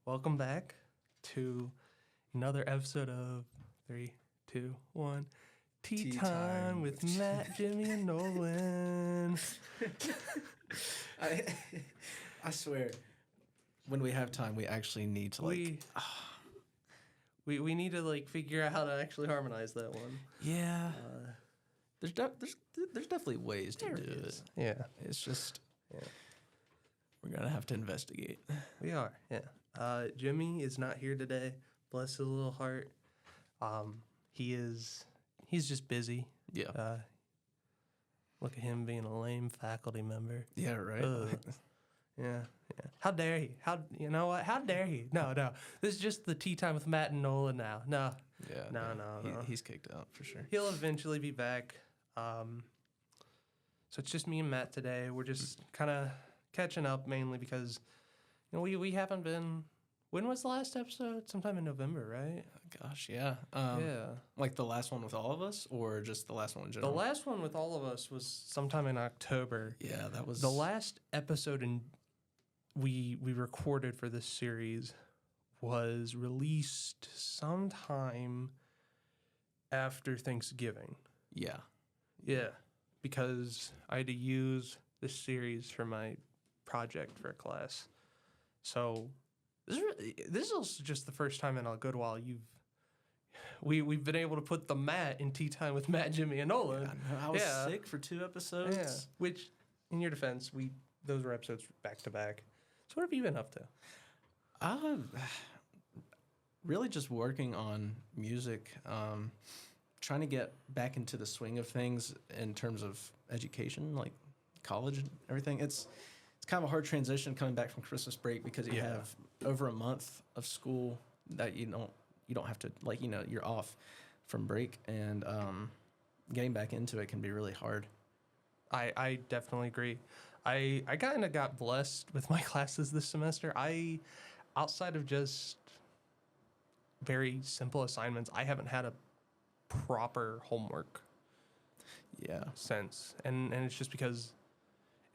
Welcome back to another episode of 3, 2, 1. Tea time with Matt, Jimmy, and Nolan. I swear, when we have time, we actually need to We need to figure out how to actually harmonize that one. Yeah. There's definitely ways to do it. Yeah. It's just we're gonna have to investigate. We are. Yeah. Jimmy is not here today. Bless his little heart. He's just busy. Yeah. Look at him being a lame faculty member. Yeah. Right. Yeah. How dare he? You know what? How dare he? No. This is just the tea time with Matt and Nolan now. No. Yeah. No. He's kicked out for sure. He'll eventually be back. So it's just me and Matt today. We're just kind of catching up mainly because, we haven't been. When was the last episode? Sometime in November, right? Gosh, yeah. Yeah. Like the last one with all of us, or just the last one in general? The last one with all of us was sometime in October. Yeah, that was the last episode we recorded for this series was released sometime after Thanksgiving. Yeah. Yeah, because I had to use this series for my project for a class. So this is just the first time in a good while we've been able to put the Matt in Tea Time with Matt, Jimmy, and Nolan. Yeah, I was sick for 2 episodes. Yeah, which, in your defense, those were episodes back to back. So what have you been up to? Really just working on music, trying to get back into the swing of things in terms of education, like college and everything. It's kind of a hard transition coming back from Christmas break because you have over a month of school that you don't have to, you're off from break, and getting back into it can be really hard. I definitely agree. I kind of got blessed with my classes this semester. Outside of just very simple assignments, I haven't had a proper homework since. And it's just because,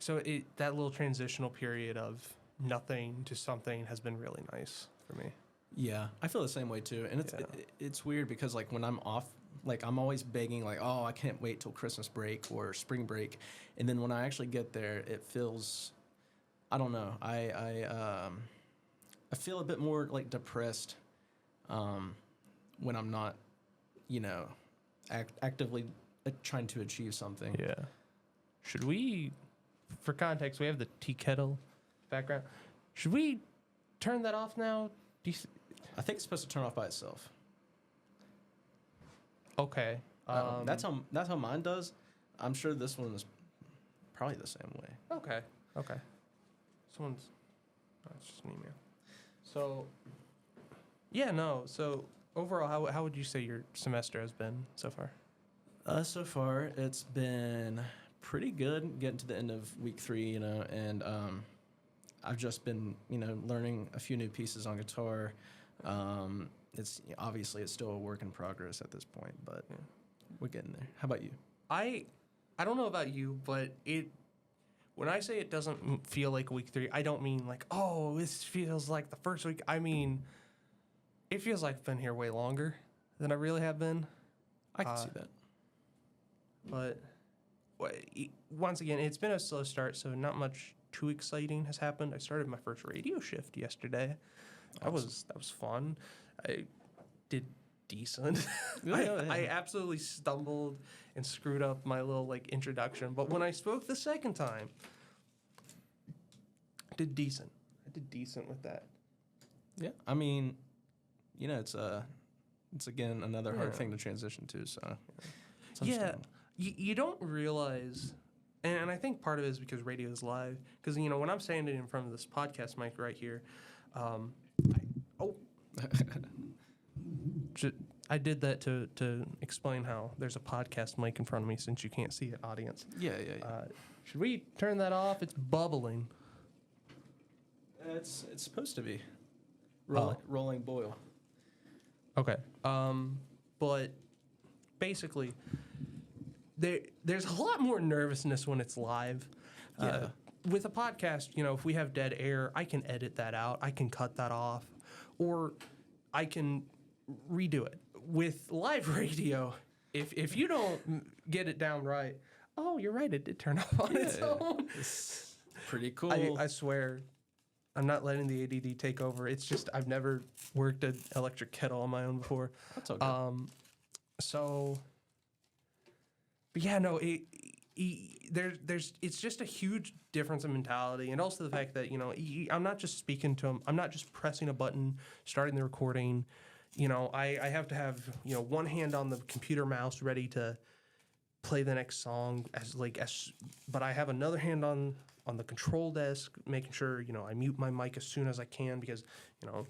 that little transitional period of nothing to something has been really nice for me. Yeah, I feel the same way too. And it's weird because when I'm off, I'm always begging I can't wait till Christmas break or spring break. And then when I actually get there, it feels, I don't know. I feel a bit more depressed when I'm not, actively trying to achieve something. Yeah. Should we, for context, we have the tea kettle background. Should we turn that off now? I think it's supposed to turn off by itself. Okay. That's how mine does. I'm sure this one is probably the same way. Okay. It's just an email. So, So overall, how would you say your semester has been so far? So far, it's been pretty good. Getting to the end of week 3, and I've just been, learning a few new pieces on guitar. It's still a work in progress at this point, but we're getting there. How about you? I don't know about you, but when I say it doesn't feel like week 3, I don't mean this feels like the first week. I mean, it feels like I've been here way longer than I really have been. I can see that. But once again, it's been a slow start, so not much too exciting has happened. I started my first radio shift yesterday. Awesome. That was fun. I did decent. Yeah. I absolutely stumbled and screwed up my little introduction, but when I spoke the second time, I did decent. With that. Yeah, I mean, it's again another hard thing to transition to. So you don't realize, and I think part of it is because radio is live. Because when I'm standing in front of this podcast mic right here, I did that to explain how there's a podcast mic in front of me since you can't see it, audience. Yeah. Should we turn that off? It's bubbling. It's supposed to be rolling boil. Okay. But basically, there's a lot more nervousness when it's live. Yeah. With a podcast, if we have dead air, I can edit that out. I can cut that off. or I can redo it. With live radio, if you don't get it down right, oh, you're right, it did turn off on its own. It's pretty cool. I swear, I'm not letting the ADD take over. It's just I've never worked an electric kettle on my own before. That's okay. So, but yeah, no, there's it's just a huge difference in mentality, and also the fact that I'm not just speaking to him. I'm not just pressing a button, starting the recording. I have to have one hand on the computer mouse ready to play the next song but I have another hand on the control desk, making sure I mute my mic as soon as I can because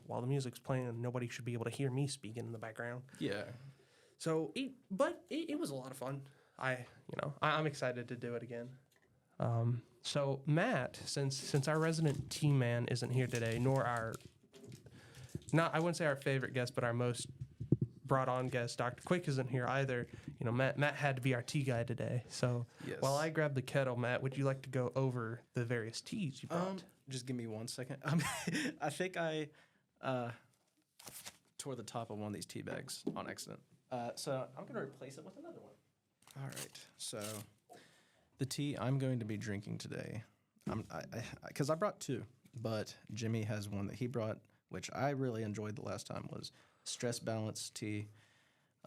while the music's playing, nobody should be able to hear me speaking in the background. Yeah. So, it was a lot of fun. I'm excited to do it again. So Matt, since our resident team man isn't here today, nor I wouldn't say our favorite guest, but our most brought on guest, Dr. Quick, isn't here either. Matt had to be our tea guy today. So Yes. while I grab the kettle, Matt, would you like to go over the various teas you brought? Just give me 1 second. I think I tore the top of one of these tea bags on accident. So I'm going to replace it with another one. All right. So the tea I'm going to be drinking today, because I brought two, but Jimmy has one that he brought, which I really enjoyed the last time, was Stress Balance tea.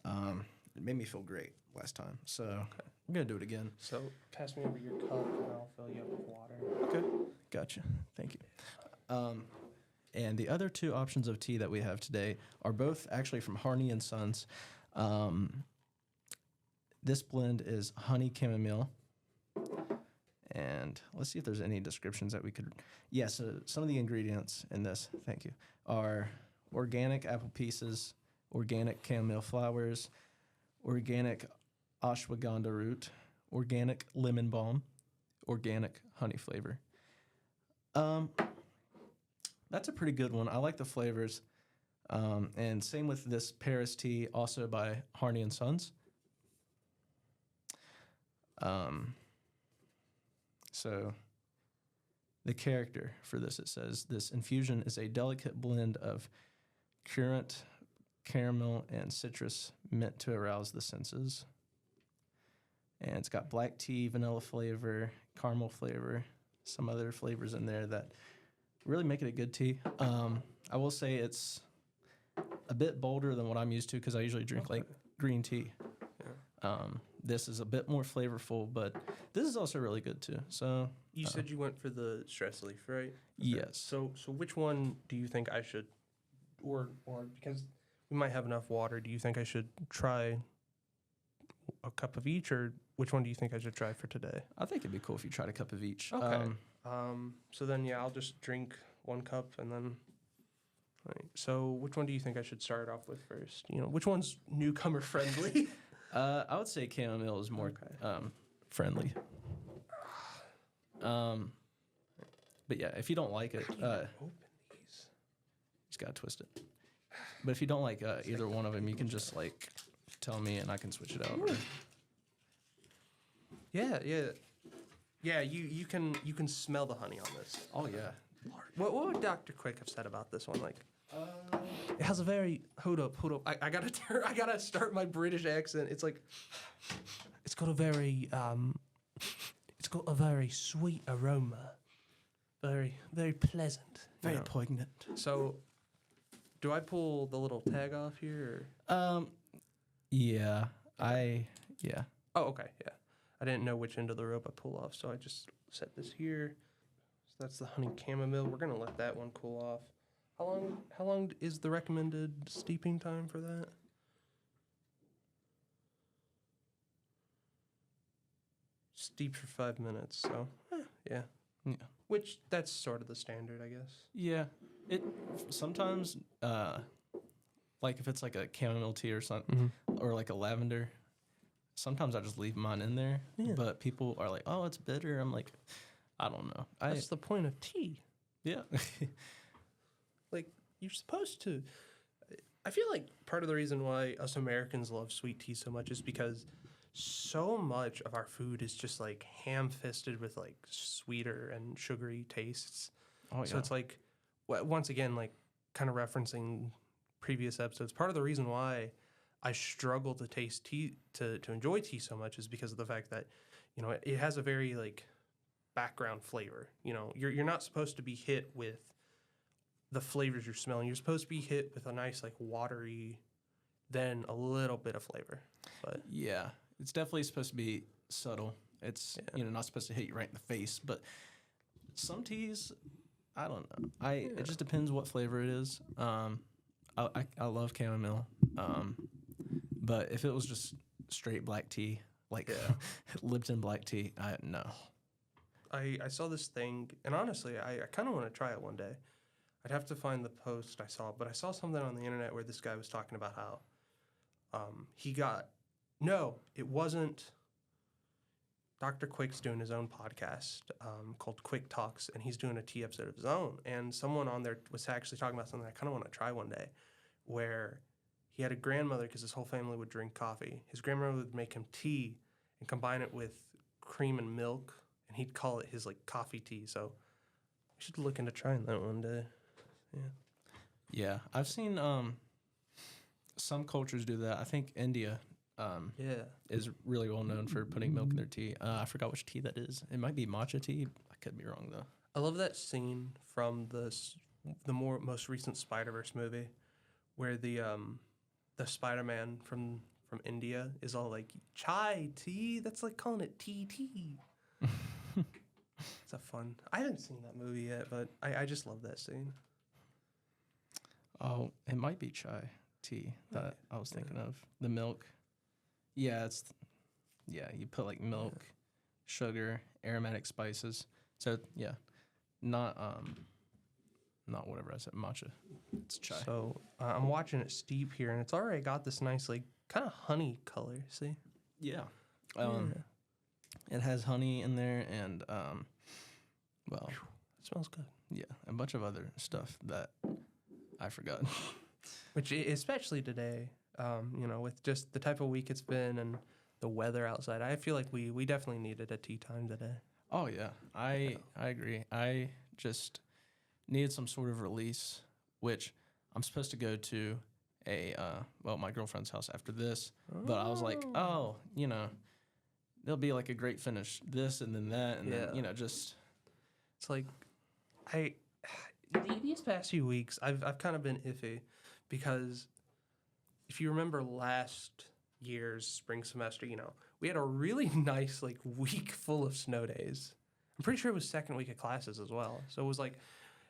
It made me feel great last time, so I'm going to do it again. So pass me over your cup and I'll fill you up with water. Okay. Gotcha. Thank you. And the other two options of tea that we have today are both actually from Harney and Sons. This blend is honey chamomile. And let's see if there's any descriptions that we could... Yeah, so some of the ingredients in this, thank you, are organic apple pieces, organic chamomile flowers, organic ashwagandha root, organic lemon balm, organic honey flavor. That's a pretty good one. I like the flavors. And same with this Paris tea, also by Harney and Sons. So the character for this, it says, this infusion is a delicate blend of currant, caramel, and citrus meant to arouse the senses. And it's got black tea, vanilla flavor, caramel flavor, some other flavors in there that really make it a good tea. I will say it's a bit bolder than what I'm used to because I usually drink like green tea. Yeah. This is a bit more flavorful, but this is also really good too. So you said you went for the stress leaf, right? Yes. So which one do you think I should, or because we might have enough water, do you think I should try a cup of each, or which one do you think I should try for today? I think it'd be cool if you tried a cup of each. Okay. So then, yeah, I'll just drink one cup and then. Right. So which one do you think I should start off with first? Which one's newcomer friendly? I would say chamomile is more friendly. But yeah, if you don't like it, Open these. just gotta twist it. But if you don't like either one of them, you can just tell me and I can switch it out. Yeah. You can smell the honey on this. Oh yeah. What would Dr. Quick have said about this one? It has a very hold up. I gotta start my British accent. It's got a very sweet aroma, very very pleasant, Very poignant. So, do I pull the little tag off here? Yeah. Oh, okay, yeah. I didn't know which end of the rope I pull off, so I just set this here. So that's the honey chamomile. We're gonna let that one cool off. How long is the recommended steeping time for that? Steep for 5 minutes, so yeah. Yeah. Which that's sort of the standard, I guess. Yeah. It sometimes if it's like a chamomile tea or something or like a lavender, sometimes I just leave mine in there. Yeah. But people are like, "Oh, it's bitter." I'm like, I don't know. That's the point of tea. Yeah. You're supposed to. I feel like part of the reason why us Americans love sweet tea so much is because so much of our food is just ham-fisted with sweeter and sugary tastes. Oh, yeah. So it's once again, kind of referencing previous episodes, part of the reason why I struggle to taste tea, to enjoy tea so much, is because of the fact that, you know, it has a very like background flavor. You know, you're not supposed to be hit with the flavors you're smelling. You're supposed to be hit with a nice like watery, then a little bit of flavor. But Yeah, it's definitely supposed to be subtle. It's not supposed to hit you right in the face. But some teas, I don't know. It just depends what flavor it is. I love chamomile. But if it was just straight black tea, like Lipton black tea, no. I saw this thing, and honestly, I kind of want to try it one day. I'd have to find the post I saw, but I saw something on the internet where this guy was talking about how it wasn't. Dr. Quick's doing his own podcast called Quick Talks, and he's doing a tea episode of his own. And someone on there was actually talking about something I kind of want to try one day, where he had a grandmother, because his whole family would drink coffee. His grandmother would make him tea and combine it with cream and milk, and he'd call it his like coffee tea. So we should look into trying that one day. Yeah, I've seen some cultures do that. I think India is really well known for putting milk in their tea. I forgot which tea that is. It might be matcha tea. I could be wrong though. I love that scene from the most recent Spider-Verse movie, where the Spider-Man from India is all like chai tea. That's like calling it tea. It's a fun. I haven't seen that movie yet, but I just love that scene. Oh, it might be chai tea that I was thinking of. The milk. Yeah, you put like milk, sugar, aromatic spices. So yeah, not whatever I said, matcha. It's chai. So I'm watching it steep here, and it's already got this nice like kind of honey color. See? Yeah. It has honey in there, and well, it smells good. Yeah, a bunch of other stuff that I forgot. Which, especially today, with just the type of week it's been and the weather outside, I feel like we definitely needed a tea time today. Oh yeah, I agree. I just needed some sort of release, which I'm supposed to go to my girlfriend's house after this. But I was like, there'll be like a great finish, this and then that, and then just. It's like, these past few weeks, I've kind of been iffy, because if you remember last year's spring semester, we had a really nice like week full of snow days. I'm pretty sure it was second week of classes as well. So it was like,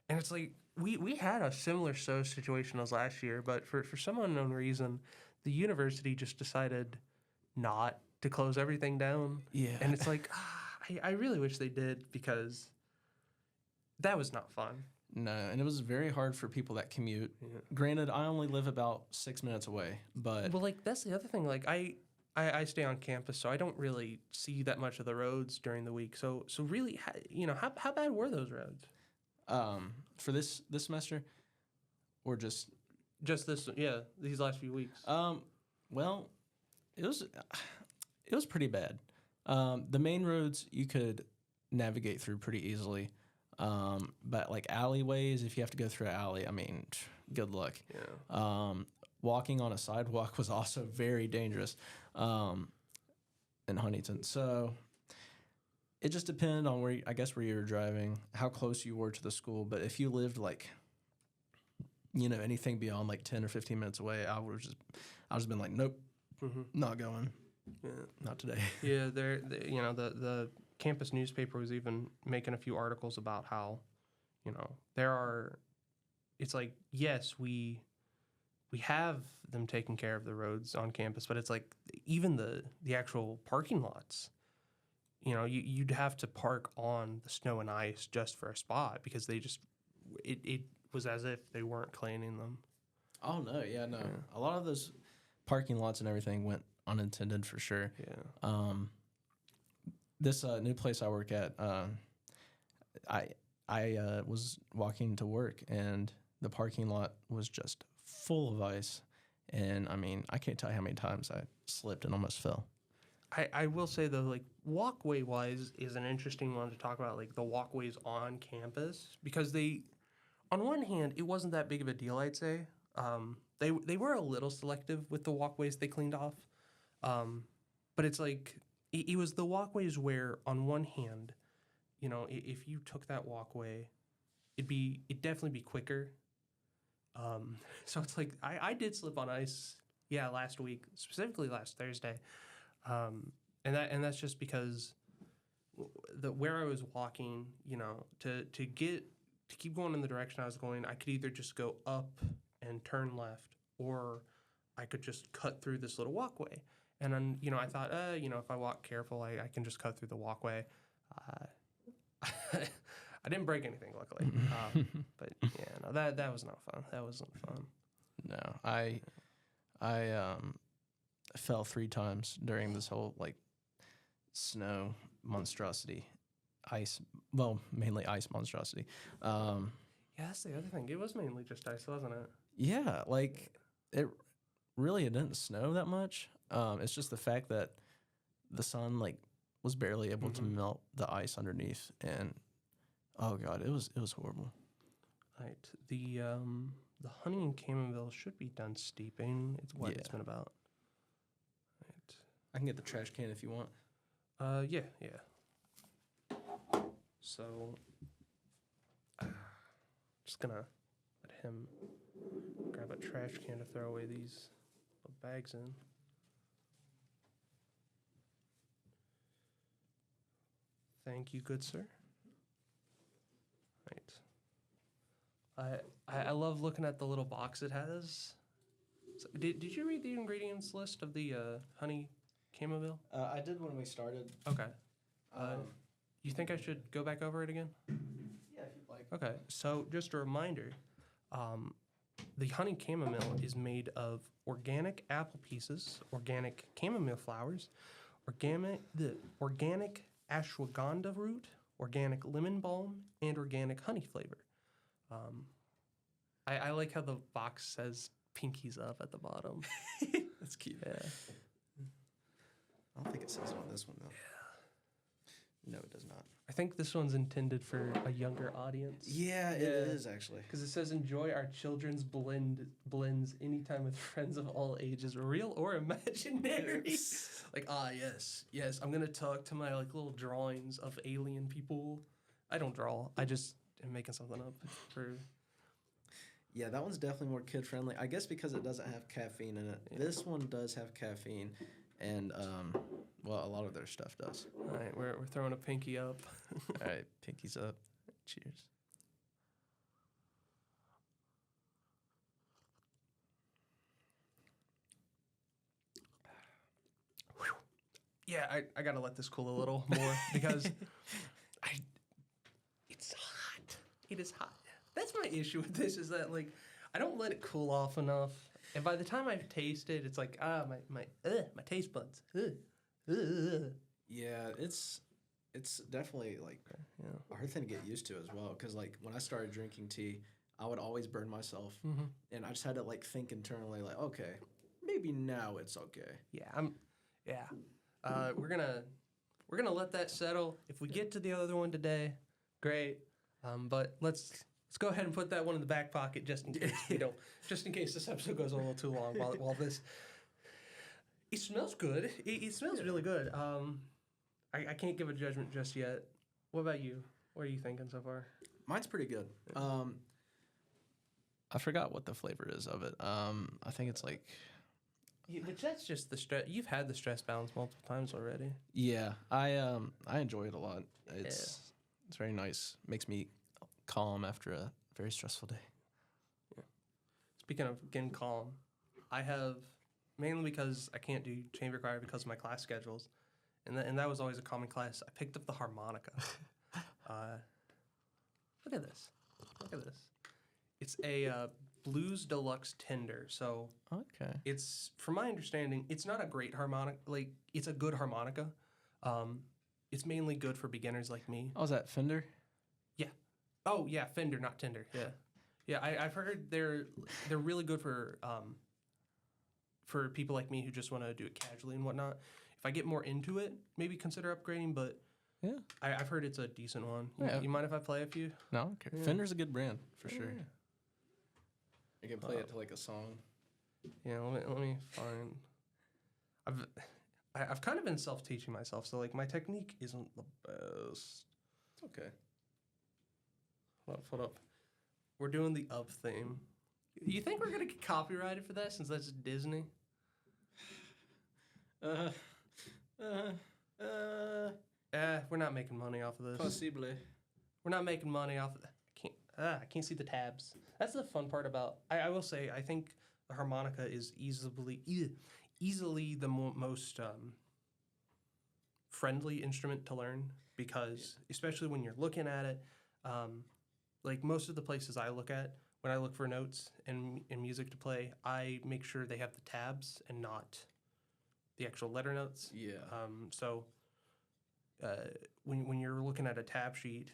and it's like we had a similar snow situation as last year, but for some unknown reason, the university just decided not to close everything down. Yeah. And it's like, I really wish they did, because that was not fun. No, and it was very hard for people that commute. Yeah. Granted, I only live about 6 minutes away, but... Well, like, that's the other thing. Like, I stay on campus, so I don't really see that much of the roads during the week. So really, how bad were those roads? For this semester, or just this? Yeah, these last few weeks. Well, it was pretty bad. The main roads you could navigate through pretty easily. But like alleyways, if you have to go through an alley, I mean, good luck. Yeah. Walking on a sidewalk was also very dangerous in Huntington. So it just depended on where you were driving, how close you were to the school. But if you lived like, anything beyond like 10 or 15 minutes away, I would just been like, nope, not going. Yeah. Not today. Yeah, the campus newspaper was even making a few articles about how, it's like, yes, we have them taking care of the roads on campus, but it's like even the actual parking lots, you'd have to park on the snow and ice just for a spot, because it was as if they weren't cleaning them. Oh, no, yeah, no. Yeah. A lot of those parking lots and everything went unintended for sure. Yeah. This new place I work at, I was walking to work, and the parking lot was just full of ice. And, I mean, I can't tell you how many times I slipped and almost fell. I will say, though, like, walkway-wise is an interesting one to talk about, like, the walkways on campus, because on one hand, it wasn't that big of a deal, I'd say. They were a little selective with the walkways they cleaned off. But it's like it was the walkways where, on one hand, if you took that walkway, it'd definitely be quicker. So it's like I did slip on ice, yeah, last week, specifically last Thursday, and that's just because the where I was walking, to keep going in the direction I was going, I could either just go up and turn left, or I could just cut through this little walkway. And then, I thought, if I walk careful, I can just cut through the walkway. I didn't break anything, luckily. But yeah, no, that was not fun. That wasn't fun. No, I fell 3 times during this whole snow monstrosity, mainly ice monstrosity. Yeah, that's the other thing. It was mainly just ice, wasn't it? Yeah, it didn't snow that much. It's just the fact that the sun was barely able to melt the ice underneath, and oh god, it was horrible. Right. The honey in Camonville should be done steeping. It's been about. Right. I can get the trash can if you want. Yeah. So, just gonna let him grab a trash can to throw away these bags in. Thank you, good sir. Right. I love looking at the little box it has. So, did you read the ingredients list of the honey chamomile? I did when we started. Okay. You think I should go back over it again? Yeah, if you'd like. Okay. So just a reminder, the honey chamomile is made of organic apple pieces, organic chamomile flowers, organic ashwagandha root, organic lemon balm, and organic honey flavor. I like how the box says pinkies up at the bottom. That's cute. Yeah. I don't think it says it on this one, though. No, it does not. I think this one's intended for a younger audience. Yeah, it is, actually. Because it says, enjoy our children's blends anytime with friends of all ages, real or imaginary. Yes. I'm going to talk to my little drawings of alien people. I don't draw. I just am making something up for... Yeah, that one's definitely more kid-friendly. I guess because it doesn't have caffeine in it. Yeah. This one does have caffeine, and, a lot of their stuff does. All right, we're throwing a pinky up. All right, pinkies up. Cheers. Yeah, I got to let this cool a little more because it's hot. It is hot. That's my issue with this is that, I don't let it cool off enough. And by the time I've tasted, it's like, my taste buds. Yeah, it's definitely, a hard thing to get used to as well. Because, when I started drinking tea, I would always burn myself. Mm-hmm. And I just had to, think internally, okay, maybe now it's okay. Yeah, we're gonna let that settle. If we get to the other one today, great. But let's go ahead and put that one in the back pocket just in case just in case this episode goes a little too long. While this, it smells good. It smells really good. I can't give a judgment just yet. What about you? What are you thinking so far? Mine's pretty good. I forgot what the flavor is of it. I think it's but that's just the stress. You've had the stress balance multiple times already. Yeah, I enjoy it a lot. It's very nice. Makes me calm after a very stressful day. Yeah. Speaking of getting calm, I have, mainly because I can't do chamber choir because of my class schedules, and that was always a common class. I picked up the harmonica. Look at this. It's a blues deluxe tender. So okay, it's, from my understanding, it's not a great harmonica. It's a good harmonica. It's mainly good for beginners like me. Oh, is that Fender? Yeah. Oh, yeah, Fender, not Tinder. Yeah. I've heard they're really good for people like me who just want to do it casually and whatnot. If I get more into it, maybe consider upgrading. But Yeah. I've heard it's a decent one. Yeah. You mind if I play a few? No, I don't care. Yeah. Fender's a good brand for sure. Yeah. You can play it to like a song. Yeah, let me find. I've kind of been self-teaching myself, so like my technique isn't the best. It's okay. Hold up. We're doing the Up theme. You think we're gonna get copyrighted for that since that's Disney? We're not making money off of this. Possibly. We're not making money off of that. I can't see the tabs. That's the fun part about. I will say I think the harmonica is easily the most friendly instrument to learn because especially when you're looking at it, like most of the places I look at when I look for notes and music to play, I make sure they have the tabs and not the actual letter notes. Yeah. So when you're looking at a tab sheet,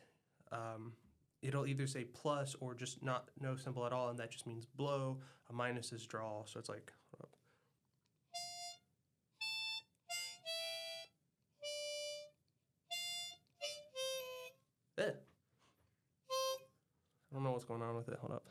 it'll either say plus or just no symbol at all, and that just means blow. A minus is draw. So it's like. I don't know what's going on with it. Hold up.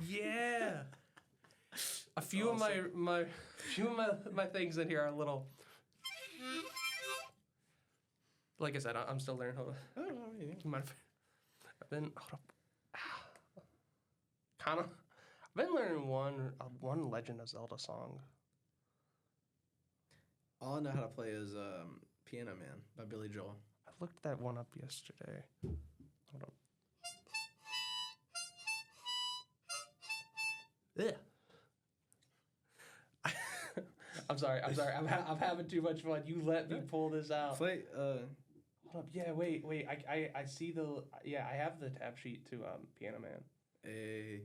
Yeah. A few of my things in here are a little. Like I said, I'm still learning. Hold on. I don't know. Yeah. I've been I've been learning one Legend of Zelda song. All I know how to play is Piano Man by Billy Joel. I looked that one up yesterday. Hold on. Yeah. I'm sorry. I'm having too much fun. You let me pull this out. Play. Hold up. Yeah. Wait. I see the. Yeah. I have the tab sheet to Piano Man. Hey,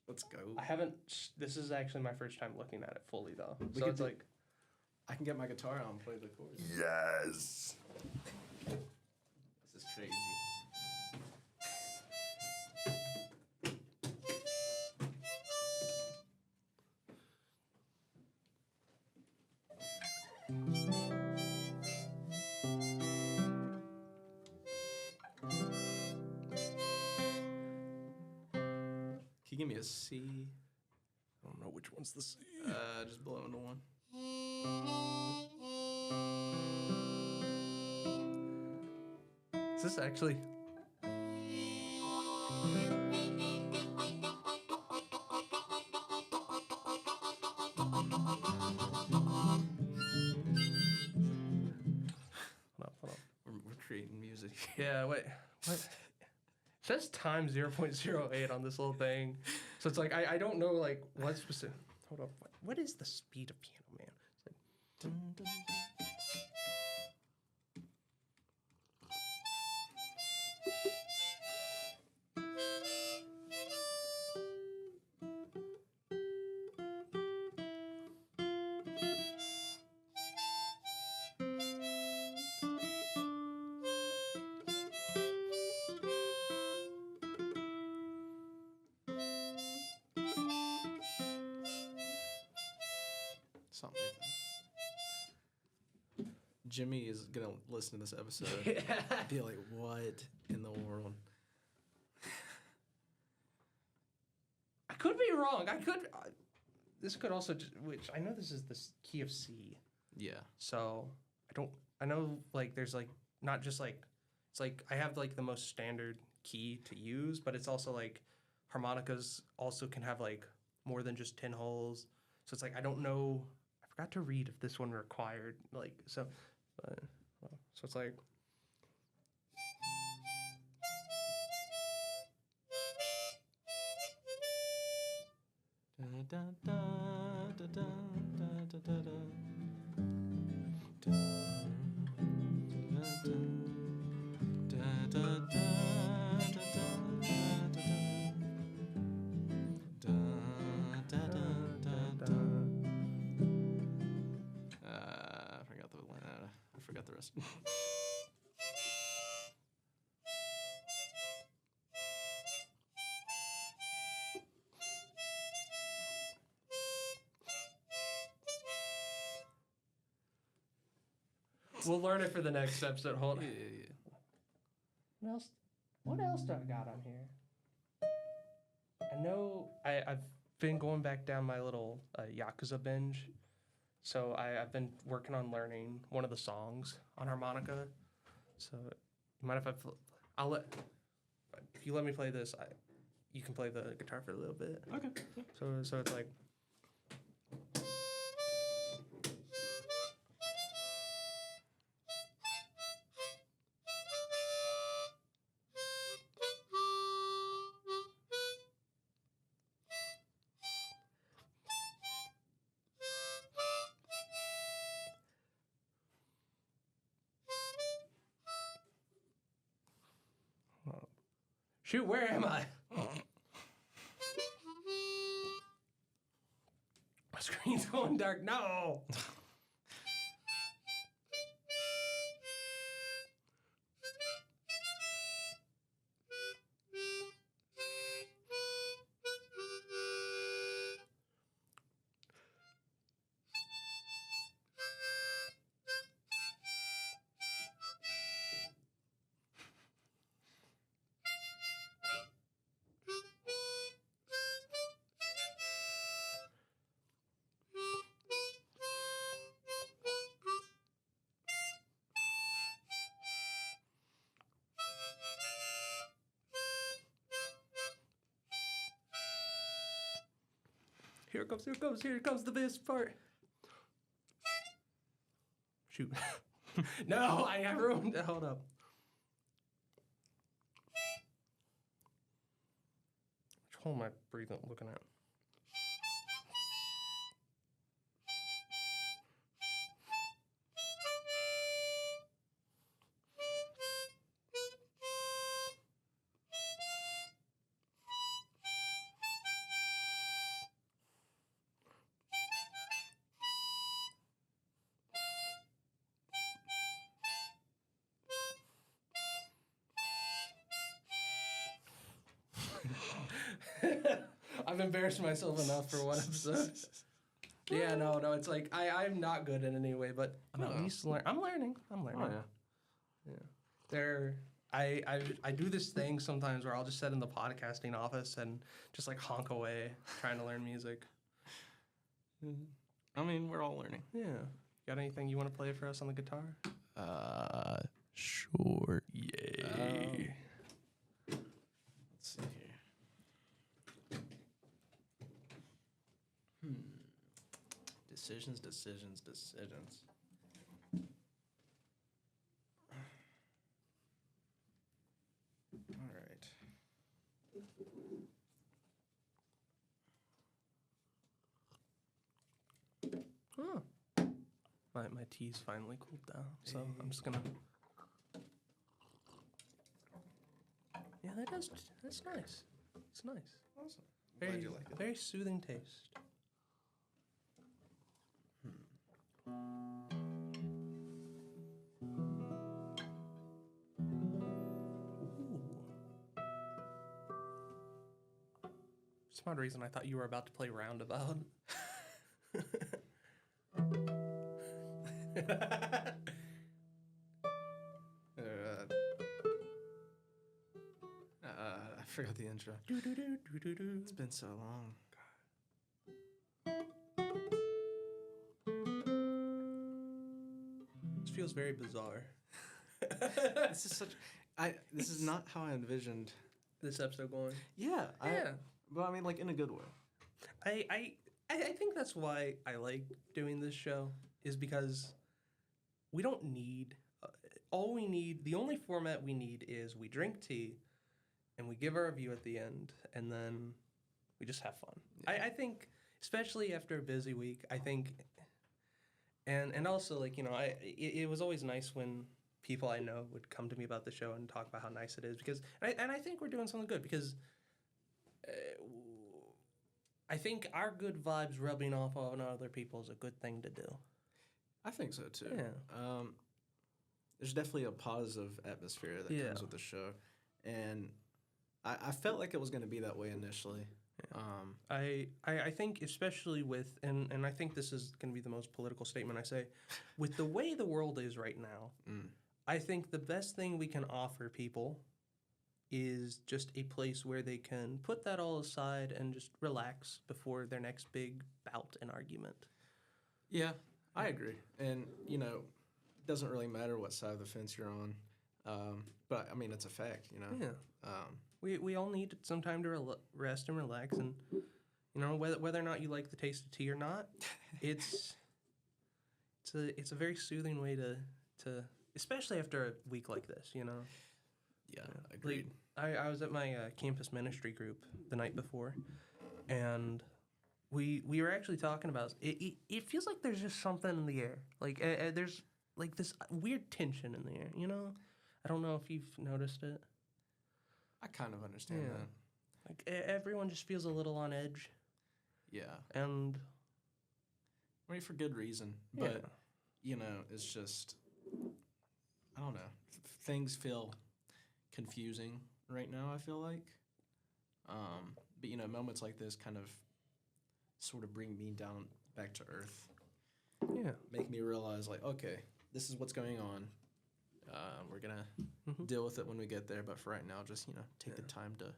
let's go. I haven't. This is actually my first time looking at it fully though. We So could it's like. I can get my guitar out and play the chords. Yes. This is crazy. Can you give me a C? I don't know which one's the C. Just blow into one. Is this actually? Hold on. We're creating music. Yeah, wait. What? It says time 0.08 on this little thing. So it's like, I don't know, like, what's specific. Hold up. What is the speed of Piano Man? It's like, Dun, dun, dun. Something like that. Jimmy is gonna listen to this episode. yeah. Be like, what in the world? I could be wrong. This could also, which I know this is the key of C. Yeah. So I know like there's like, not just like, it's like I have like the most standard key to use, but it's also like harmonicas also can have like more than just 10 holes. So it's like, I don't know, I forgot to read if this one required, like, so it's like. Da, da, da, da, da, da, da, da. I forgot the rest. We'll learn it for the next episode. Hold on. Yeah. What else? What else do I got on here? I know I've been going back down my little Yakuza binge. So I've been working on learning one of the songs on harmonica. So you mind if I'll let if you let me play this, you can play the guitar for a little bit. Okay. So it's like. Shoot, where am I? My screen's going dark. No. Here it comes, here it comes, here comes the best part. Shoot. No, I ruined it. Hold up. Which hole am I breathing, looking at? I've embarrassed myself enough for one episode. Yeah, no, it's like I'm not good in any way, but I'm at least learn. I'm learning. Oh yeah. There, I do this thing sometimes where I'll just sit in the podcasting office and just like honk away trying to learn music. I mean, we're all learning. Yeah. Got anything you want to play for us on the guitar? Sure. Yay. Let's see here. Decisions. All right. Huh. My tea's finally cooled down, so I'm just gonna. Yeah, that's nice. It's nice. Awesome. Very, Glad you like it. very soothing taste. Ooh. For some odd reason, I thought you were about to play Roundabout. I forgot the intro. It's been so long. This feels very bizarre. This is not how I envisioned. This episode going. Yeah. Yeah. But I mean, like, in a good way. I think that's why I like doing this show is because we don't need all we need. The only format we need is we drink tea, and we give our review at the end, and then we just have fun. Yeah. I think, especially after a busy week, I think, and also like it was always nice when people I know would come to me about the show and talk about how nice it is because and I think we're doing something good because. I think our good vibes rubbing off on other people is a good thing to do. I think so too. Yeah. There's definitely a positive atmosphere that comes with the show, and I felt like it was going to be that way initially. I think especially with and I think this is going to be the most political statement I say, with the way the world is right now, I think the best thing we can offer people is just a place where they can put that all aside and just relax before their next big bout and argument. Yeah, I agree. And, you know, it doesn't really matter what side of the fence you're on. But, I mean, it's a fact, you know? Yeah. We all need some time to rest and relax, and you know whether or not you like the taste of tea or not, it's a very soothing way to especially after a week like this, you know. Yeah, agreed. I was at my campus ministry group the night before, and we were actually talking about it. It feels like there's just something in the air, like there's like this weird tension in the air, you know. I don't know if you've noticed it. I kind of understand Yeah. that. Like everyone just feels a little on edge, Yeah. and I mean, for good reason. But, you know, it's just, I don't know. Things feel confusing right now, I feel like. But, you know, moments like this kind of sort of bring me down back to earth. yeah, Make me realize, like, okay, this is what's going on. We're going to deal with it when we get there. But for right now, just, you know, take the time to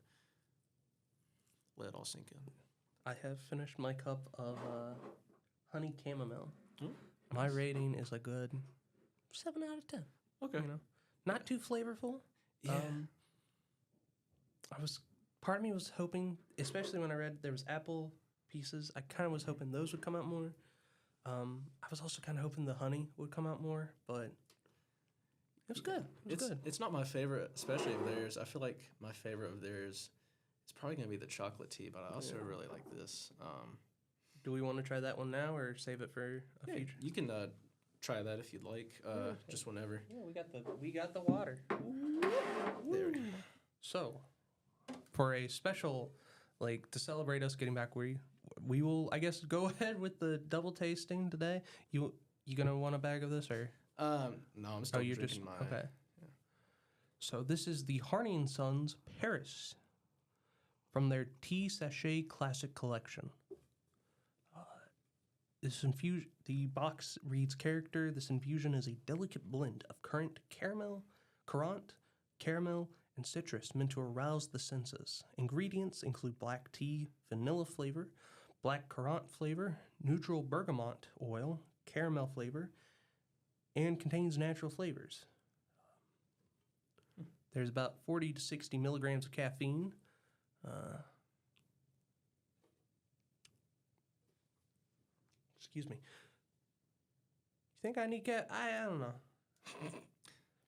let it all sink in. I have finished my cup of honey chamomile. Mm, My rating is a good 7 out of 10. Okay. You know, not too flavorful. Yeah. Part of me was hoping, especially when I read there was apple pieces, I kind of was hoping those would come out more. I was also kind of hoping the honey would come out more, but it was good. It was good. It's not my favorite, especially of theirs. I feel like my favorite of theirs is probably going to be the chocolate tea, but I also really like this. Do we want to try that one now or save it for a future? You can try that if you'd like, just whenever. Yeah, we got the water. There. So, for a special, like to celebrate us getting back, we will, I guess, go ahead with the double tasting today. You gonna want a bag of this or? No, I'm still drinking mine. Okay. Yeah. So this is the Harney and Sons Paris from their Tea Sachet Classic Collection. The box reads character. This infusion is a delicate blend of currant, caramel, and citrus meant to arouse the senses. Ingredients include black tea, vanilla flavor, black currant flavor, neutral bergamot oil, caramel flavor, and contains natural flavors. There's about 40 to 60 milligrams of caffeine. Excuse me. You think I need I don't know.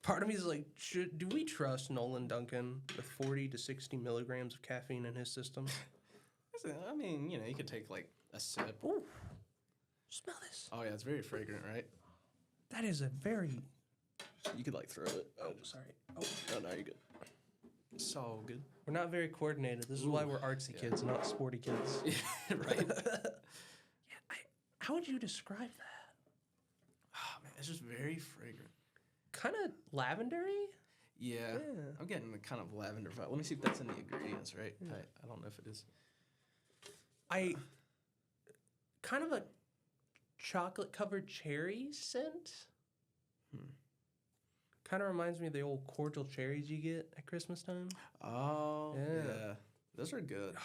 Part of me is like, do we trust Nolan Duncan with 40 to 60 milligrams of caffeine in his system? I mean, you know, you could take like a sip. Ooh, smell this. Oh, yeah, it's very fragrant, right? That is a very... You could like throw it. Oh, sorry. Oh, no, you're good. So good. We're not very coordinated. This is why we're artsy kids, not sporty kids. Yeah, right. How would you describe that? Oh, man, it's just very fragrant. Kind of lavendery? Yeah. I'm getting the kind of lavender vibe. Let me see if that's in the ingredients, right? Yeah. I don't know if it is. Kind of a chocolate-covered cherry scent. Kind of reminds me of the old cordial cherries you get at Christmas time. Oh, yeah. Those are good.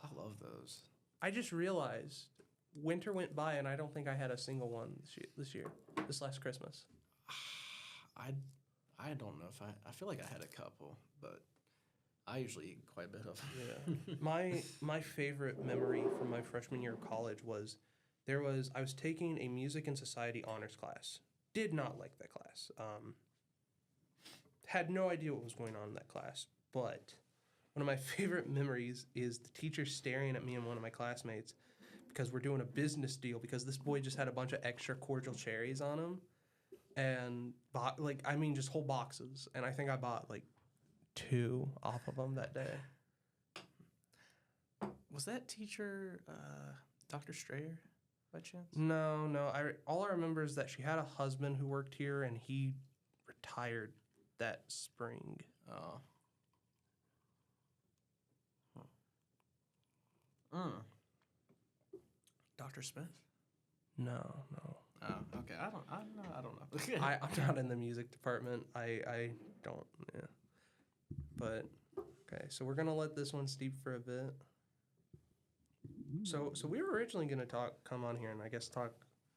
I love those. I just realized winter went by and I don't think I had a single one this last Christmas. I don't know if I feel like I had a couple, but I usually eat quite a bit of them. Yeah. My favorite memory from my freshman year of college was I was taking a music and society honors class. Did not like that class. Had no idea what was going on in that class, but one of my favorite memories is the teacher staring at me and one of my classmates because we're doing a business deal because this boy just had a bunch of extra cordial cherries on him and just whole boxes. And I think I bought like 2 off of them that day. Was that teacher Dr. Strayer by chance? No. All I remember is that she had a husband who worked here and he retired that spring. Oh. Mm. Dr. Smith? No. Oh, okay. I don't know. I'm not in the music department. I don't. Yeah. But okay, so we're gonna let this one steep for a bit. So we were originally gonna come on here and I guess talk.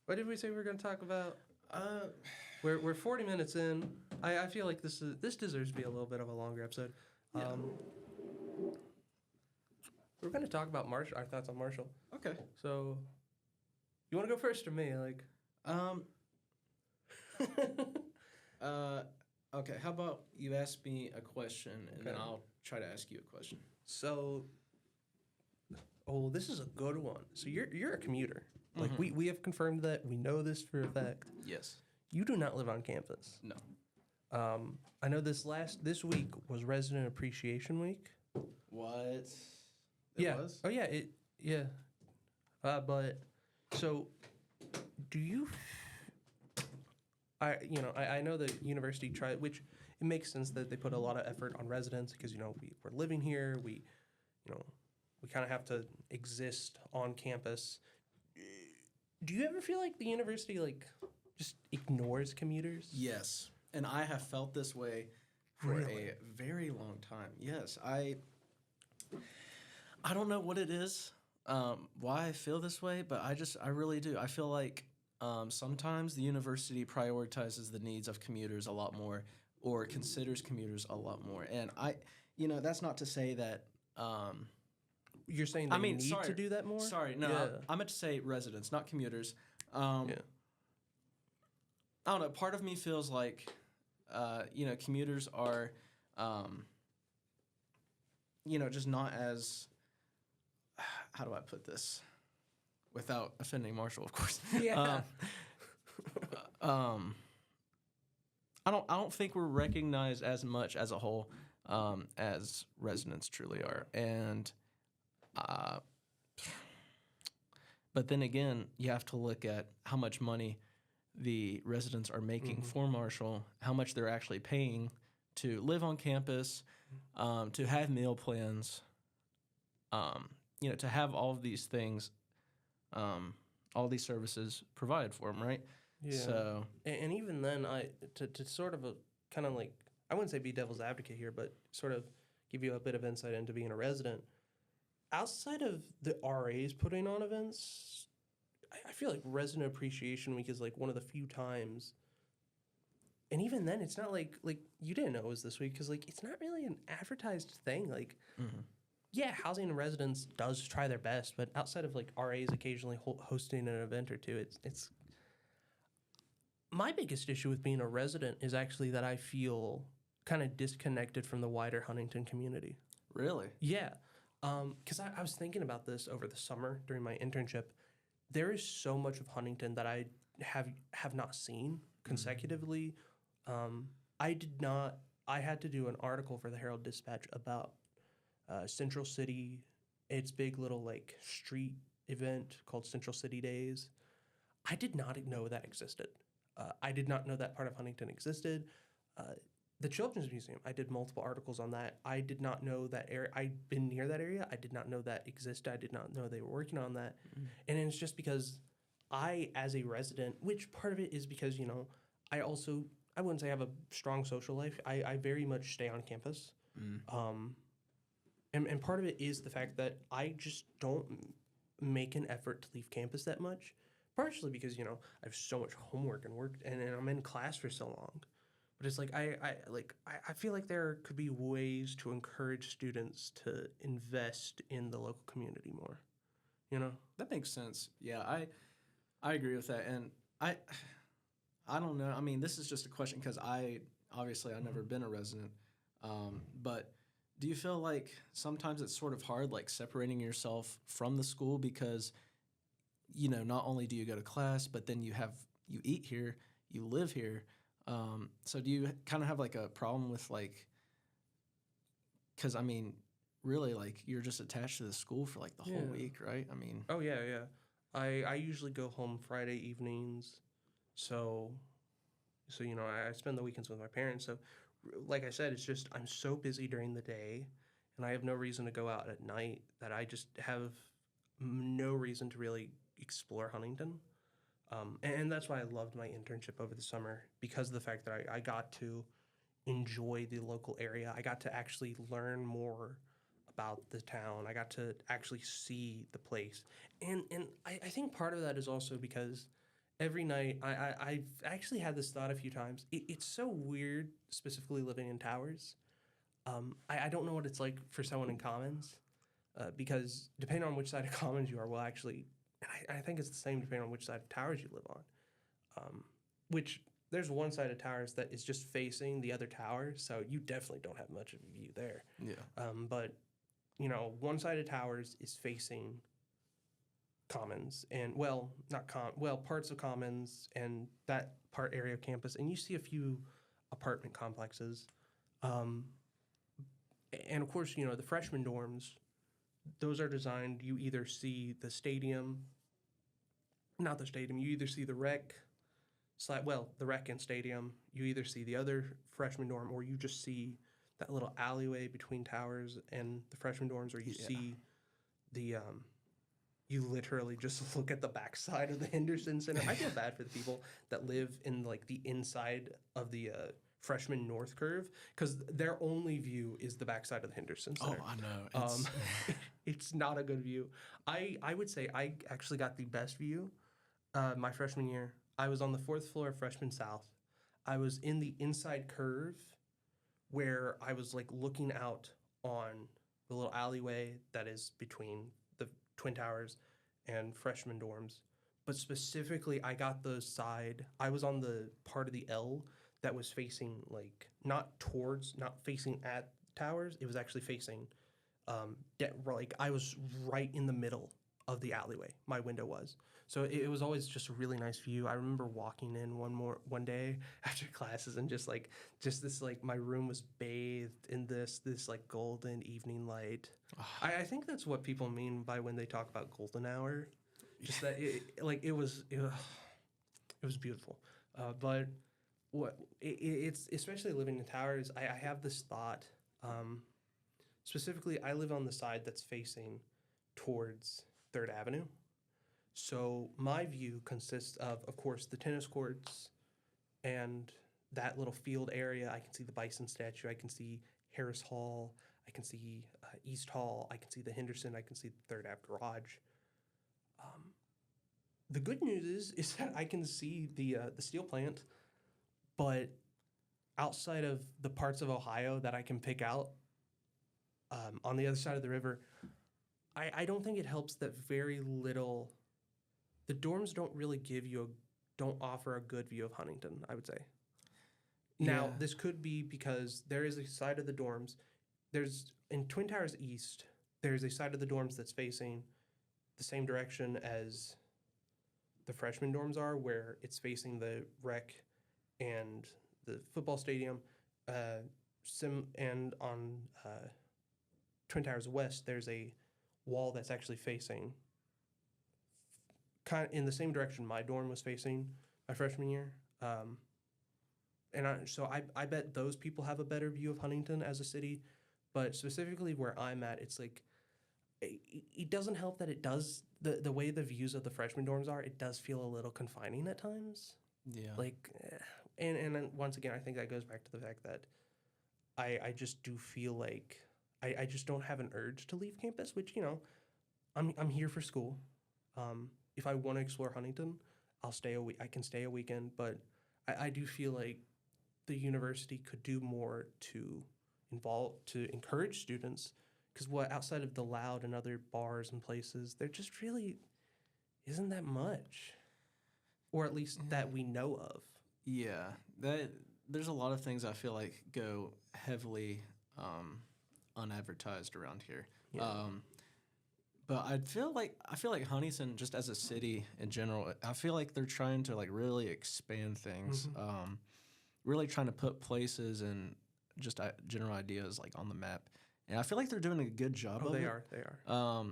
What did we say we were gonna talk about? Uh, We're 40 minutes in. I feel like this deserves to be a little bit of a longer episode. Yeah. We're gonna talk about our thoughts on Marshall. okay. So, you want to go first or me? Like, Um. Okay. How about you ask me a question and then Okay. I'll try to ask you a question. so, oh, this is a good one. So you're a commuter. Like Mhm. we have confirmed that. We know this for a fact. Yes. You do not live on campus. No. I know this week was Resident Appreciation Week. What? Yeah. Was? Oh yeah. Yeah. But so, do you? I know the university tried, which it makes sense that they put a lot of effort on residents because we're living here. We kind of have to exist on campus. Do you ever feel like the university just ignores commuters? Yes. And I have felt this way for Really? a very long time. Yes. I don't know what it is, why I feel this way, but I really do. I feel like sometimes the university prioritizes the needs of commuters a lot more or considers commuters a lot more. And that's not to say that. You're saying they need sorry, to do that more? Sorry, no, Yeah. I meant to say residents, not commuters. Yeah. I don't know. Part of me feels like, commuters are, just not as. How do I put this, without offending Marshall, of course. Yeah. I don't think we're recognized as much as a whole, as residents truly are, and. But then again, you have to look at how much money the residents are making for Marshall, how much they're actually paying to live on campus, to have meal plans, to have all of these things, all these services provided for them, right? Yeah. So, And even then, to sort of kind of like, I wouldn't say be devil's advocate here, but sort of give you a bit of insight into being a resident. Outside of the RAs putting on events, I feel like Resident Appreciation Week is like one of the few times. And even then, it's not like you didn't know it was this week because it's not really an advertised thing. Yeah, housing and residence does try their best, but outside of RAs occasionally hosting an event or two, it's my biggest issue with being a resident is actually that I feel kind of disconnected from the wider Huntington community. really? Yeah, because I was thinking about this over the summer during my internship. There is so much of Huntington that I have not seen consecutively. I had to do an article for the Herald Dispatch about Central City, its big little street event called Central City Days. I did not know that existed. I did not know that part of Huntington existed. The Children's Museum, I did multiple articles on that. I did not know that area. I'd been near that area. I did not know that existed. I did not know they were working on that. And it's just because I, as a resident, which part of it is because, I wouldn't say I have a strong social life. I very much stay on campus. And part of it is the fact that I just don't make an effort to leave campus that much. Partially because, I have so much homework and work and I'm in class for so long. But it's I feel like there could be ways to encourage students to invest in the local community more. That makes sense. Yeah, I agree with that, and I don't know. I mean, this is just a question because I've never been a resident, but do you feel like sometimes it's sort of hard, separating yourself from the school because, not only do you go to class, but then you eat here, you live here. So do you kind of have a problem with because I mean, really you're just attached to the school for the whole week, right? I mean, oh yeah. I usually go home Friday evenings, so I spend the weekends with my parents. So like I said, it's just I'm so busy during the day, and I have no reason to go out at night that I just have no reason to really explore Huntington. And that's why I loved my internship over the summer, because of the fact that I got to enjoy the local area. I got to actually learn more about the town. I got to actually see the place. And I think part of that is also because every night I've actually had this thought a few times. It's so weird, specifically living in towers. I don't know what it's like for someone in Commons, because depending on which side of Commons you are, will actually, and I think it's the same depending on which side of towers you live on. Which there's one side of towers that is just facing the other tower, so you definitely don't have much of a view there. Yeah. But one side of towers is facing Commons, and parts of Commons and that part area of campus, and you see a few apartment complexes. And of course, the freshman dorms, those are designed, you either see the stadium, not the stadium, you either see the rec, the rec and stadium, you either see the other freshman dorm, or you just see that little alleyway between towers and the freshman dorms, or you see the, you literally just look at the backside of the Henderson Center. I feel bad for the people that live in like the inside of the freshman north curve, because their only view is the backside of the Henderson Center. Oh, I know. It's, It's not a good view. I would say I actually got the best view my freshman year. I was on the fourth floor of Freshman South. I was in the inside curve where I was like looking out on the little alleyway that is between the Twin Towers and freshman dorms. But specifically, I got I was on the part of the L that was facing not facing at towers. It was actually facing, I was right in the middle of the alleyway. My window was. So it was always just a really nice view. I remember walking in one day after classes, and just this my room was bathed in this golden evening light. I think that's what people mean by when they talk about golden hour. Just that it was beautiful. But it's especially living in towers. I have this thought. Specifically, I live on the side that's facing towards 3rd Avenue. So my view consists of course, the tennis courts and that little field area. I can see the Bison statue. I can see Harris Hall. I can see East Hall. I can see the Henderson. I can see the 3rd Ave garage. The good news is that I can see the steel plant, but outside of the parts of Ohio that I can pick out, on the other side of the river, I don't think it helps that very little. The dorms don't offer a good view of Huntington, I would say. Now, this could be because there is a side of the dorms. In Twin Towers East, there's a side of the dorms that's facing the same direction as the freshman dorms are, where it's facing the rec and the football stadium. And on Twin Towers West, there's a wall that's actually facing kind of in the same direction my dorm was facing my freshman year. So I bet those people have a better view of Huntington as a city, but specifically where I'm at, it's it doesn't help that it does, the way the views of the freshman dorms are, it does feel a little confining at times. Yeah. And then once again, I think that goes back to the fact that I just do feel like I just don't have an urge to leave campus, which, I'm here for school. If I want to explore Huntington, I'll stay a week. I can stay a weekend, but I do feel like the university could do more to encourage students, because outside of the Loud and other bars and places, there just really isn't that much, or at least that we know of. Yeah, there's a lot of things I feel like go heavily unadvertised around here. Yeah. But I feel like Huntington, just as a city in general, I feel like they're trying to really expand things, really trying to put places and just general ideas on the map. And I feel like they're doing a good job of it. They are.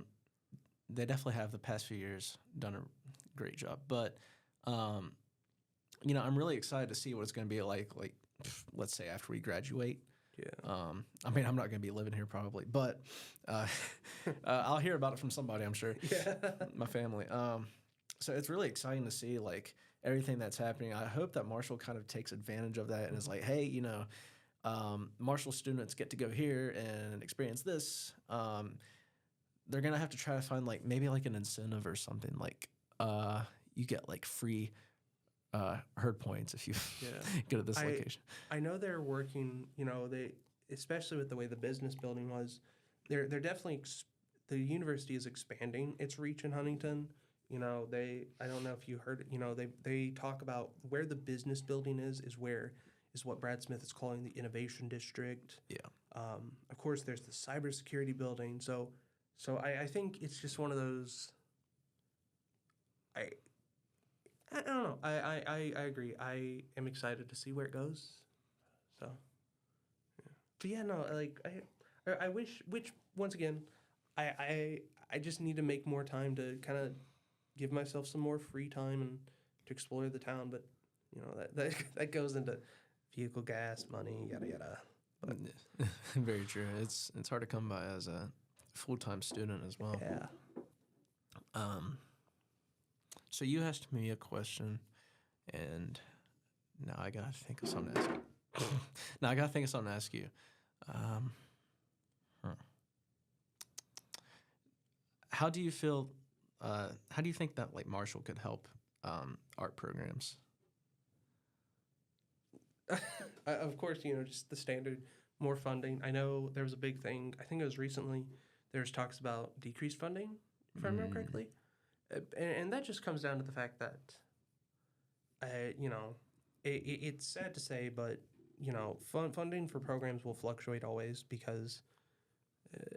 They definitely have the past few years done a great job. But I'm really excited to see what it's going to be like let's say after we graduate. Yeah. I mean, I'm not going to be living here probably, but I'll hear about it from somebody, I'm sure. Yeah. My family. So it's really exciting to see like everything that's happening. I hope that Marshall kind of takes advantage of that and is like, hey, Marshall students get to go here and experience this. They're gonna have to try to find like maybe like an incentive or something like you get like free herd points if you Yeah. go to this location. I know they're working, they especially with the way the business building was, they're definitely the university is expanding its reach in Huntington. I don't know if you heard, they talk about where the business building is what Brad Smith is calling the innovation district. Yeah. Of course, there's the cybersecurity building. So I think it's just one of those. I don't know. I agree. I am excited to see where it goes. So, yeah. But yeah, no, like I wish, which once again, I just need to make more time to kind of give myself some more free time and to explore the town. But that goes into vehicle gas, money, yada yada. But Very true. It's hard to come by as a full-time student as well. yeah. So you asked me a question, and now I gotta think of something to ask you. Now I gotta think of something to ask you. How do you feel? How do you think that like Marshall could help art programs? Of course, just the standard, more funding. I know there was a big thing. I think it was recently. There was talks about decreased funding, if I remember correctly, and that just comes down to the fact that, it's sad to say, but funding for programs will fluctuate always because,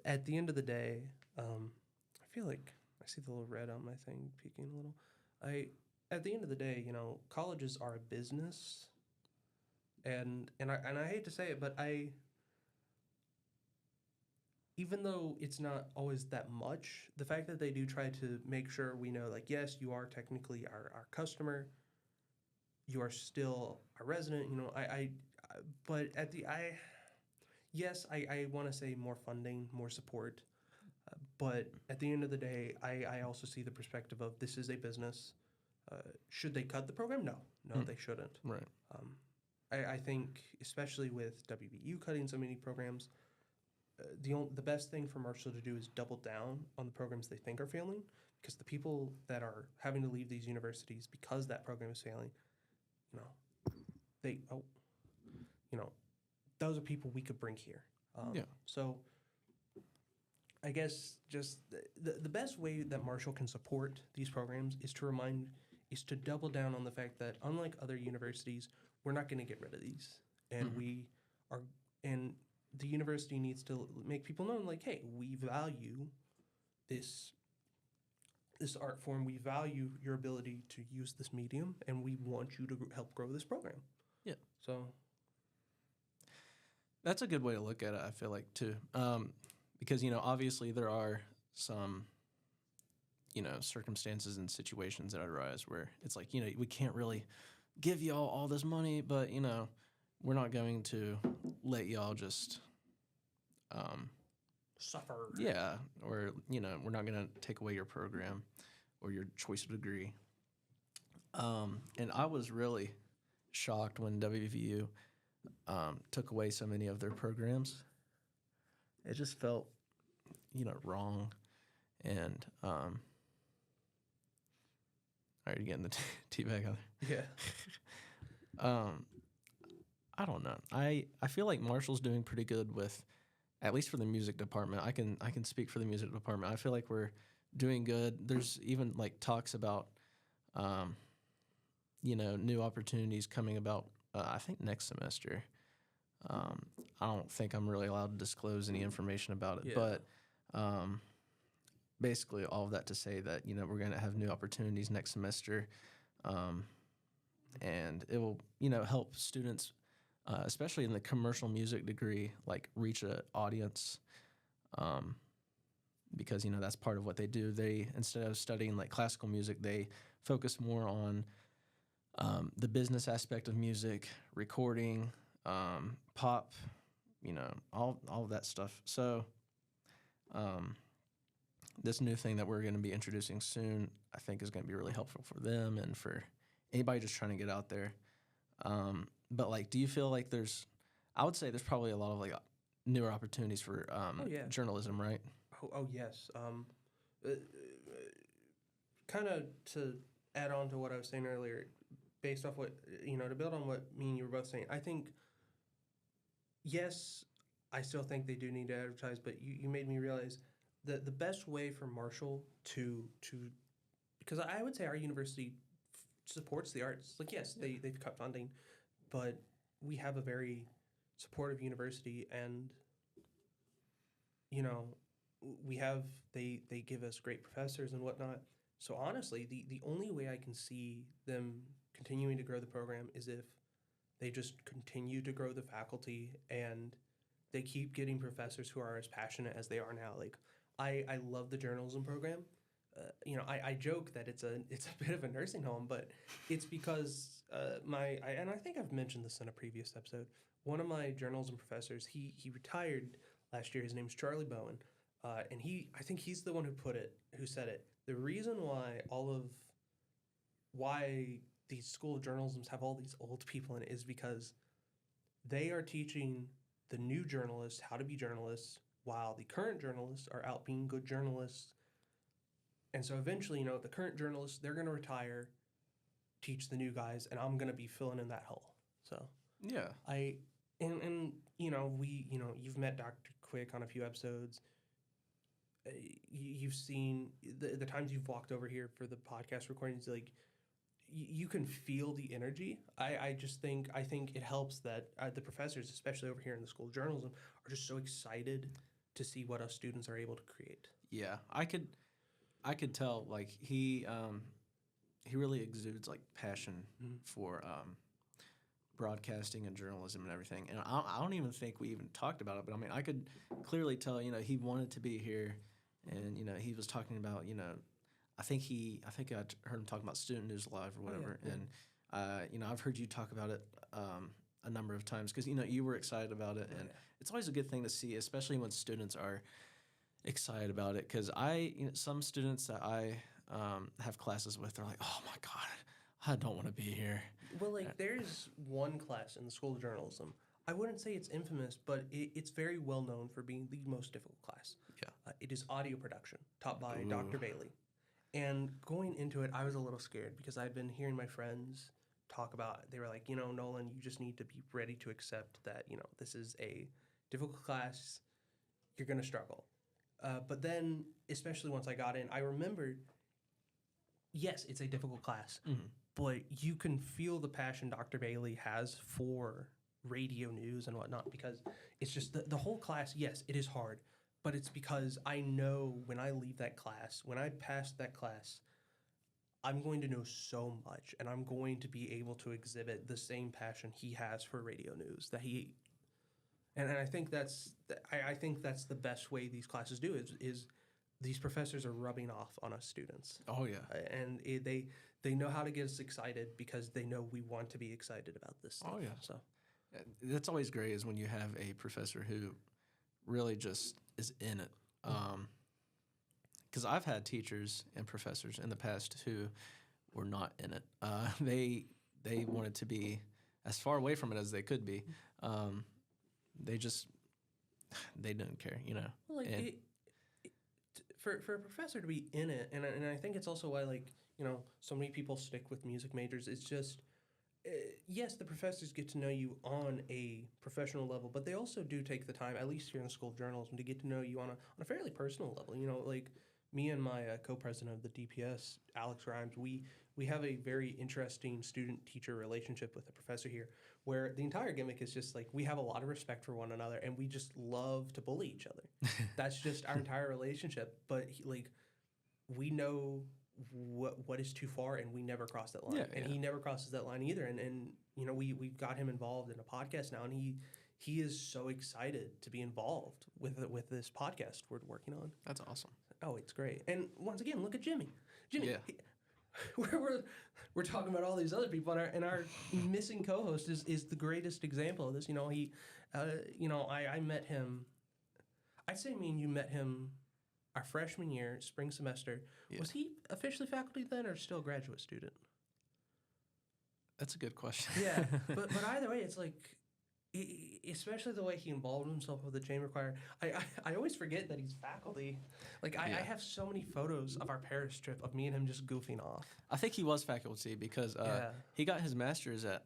at the end of the day, I feel like I see the little red on my thing peeking a little. At the end of the day, colleges are a business. And I hate to say it, but even though it's not always that much, the fact that they do try to make sure we know, like, yes, you are technically our customer, you are still a resident, but yes, I want to say more funding, more support, but at the end of the day, I also see the perspective of this is a business. Should they cut the program? No, they shouldn't. Right. I think, especially with WBU cutting so many programs, the best thing for Marshall to do is double down on the programs they think are failing, because the people that are having to leave these universities because that program is failing, they those are people we could bring here. Yeah. So I guess just the best way that Marshall can support these programs is to double down on the fact that, unlike other universities, we're not going to get rid of these, and and the university needs to make people know, like, hey, we value this art form, we value your ability to use this medium, and we want you to help grow this program. Yeah. So that's a good way to look at it, I feel like, too. Because, obviously there are some, circumstances and situations that arise where it's like, we can't really give y'all all this money, but, we're not going to let y'all just suffer. Yeah, or, we're not going to take away your program or your choice of degree. And I was really shocked when WVU took away so many of their programs. It just felt, wrong. And, all right, you're getting the tea bag out Yeah. there. I don't know. I feel like Marshall's doing pretty good with, at least for the music department. I can speak for the music department. I feel like we're doing good. There's even like talks about, new opportunities coming about. I think next semester. I don't think I'm really allowed to disclose any information about it, but basically all of that to say that we're going to have new opportunities next semester, and it will help students. Especially in the commercial music degree, like reach an audience, because that's part of what they do. They, instead of studying like classical music, they focus more on the business aspect of music, recording, pop all of that stuff. So, this new thing that we're going to be introducing soon, I think, is going to be really helpful for them and for anybody just trying to get out there. But like, do you feel like I would say there's probably a lot of like newer opportunities for journalism, right? Oh yes. Kind of to add on to what I was saying earlier, based off what, to build on what me and you were both saying, I think, yes, I still think they do need to advertise, but you made me realize that the best way for Marshall to because I would say our university supports the arts. Like, yes, they've cut funding, but we have a very supportive university, and we have they give us great professors and whatnot. So honestly, the only way I can see them continuing to grow the program is if they just continue to grow the faculty and they keep getting professors who are as passionate as they are now. Like, I love the journalism program. I joke that it's a bit of a nursing home, but it's because and I think I've mentioned this in a previous episode. One of my journalism professors, he retired last year. His name's Charlie Bowen, and I think he's the one who said it. The reason why these school of journalisms have all these old people in it is because they are teaching the new journalists how to be journalists, while the current journalists are out being good journalists. And so eventually, the current journalists, they're going to retire, teach the new guys, and I'm going to be filling in that hole. So Yeah. you've met Dr. Quick on a few episodes. You've seen the times you've walked over here for the podcast recordings, like you can feel the energy. I think it helps that the professors, especially over here in the School of Journalism, are just so excited to see what us students are able to create. Yeah, I could tell, like, he really exudes like passion for broadcasting and journalism and everything. And I don't even think we even talked about it, but I mean, I could clearly tell, he wanted to be here, and he was talking about, I think I heard him talking about Student News Live or whatever. Oh, yeah. And I've heard you talk about it a number of times because you were excited about it, and it's always a good thing to see, especially when students are excited about it. Because some students that I have classes with, they're like, oh my god, I don't want to be here. Well, like, there's one class in the School of Journalism. I wouldn't say it's infamous, but it's very well known for being the most difficult class. Yeah. It is audio production, taught by Ooh. Dr. Bailey. And going into it, I was a little scared because I'd been hearing my friends talk about, they were like, Nolan, you just need to be ready to accept that, this is a difficult class. You're going to struggle. But then, especially once I got in, I remembered, yes, it's a difficult class, but you can feel the passion Dr. Bailey has for radio news and whatnot, because it's just the whole class, yes, it is hard, but it's because I know when I leave that class, when I pass that class, I'm going to know so much, and I'm going to be able to exhibit the same passion he has for radio news that he. And I think that's the best way these classes do is these professors are rubbing off on us students. Oh yeah. And they know how to get us excited because they know we want to be excited about this stuff. Oh yeah. So that's always great, is when you have a professor who really just is in it. Because I've had teachers and professors in the past who were not in it. They wanted to be as far away from it as they could be. They didn't care, Well, like, for a professor to be in it, and I think it's also why, like, so many people stick with music majors. It's just, yes, the professors get to know you on a professional level, but they also do take the time, at least here in the School of Journalism, to get to know you on a fairly personal level. Like me and my co-president of the DPS, Alex Grimes, we have a very interesting student-teacher relationship with the professor here, where the entire gimmick is just like we have a lot of respect for one another, and we just love to bully each other. That's just our entire relationship. But we know what is too far, and we never cross that line. And he never crosses that line either. And we've got him involved in a podcast now, and he is so excited to be involved with this podcast we're working on. That's awesome. Oh, it's great. And once again, look at Jimmy. Yeah. we're talking about all these other people, and our missing co-host is the greatest example of this. You know, I met him. I'd say me and you met him our freshman year, spring semester. Yeah. Was he officially faculty then, or still a graduate student? That's a good question. Yeah, but either way, it's like, especially the way he involved himself with the chamber choir. I always forget that he's faculty. Like I Yeah. have so many photos of our Paris trip of me and him just goofing off. I think he was faculty because Yeah. he got his master's at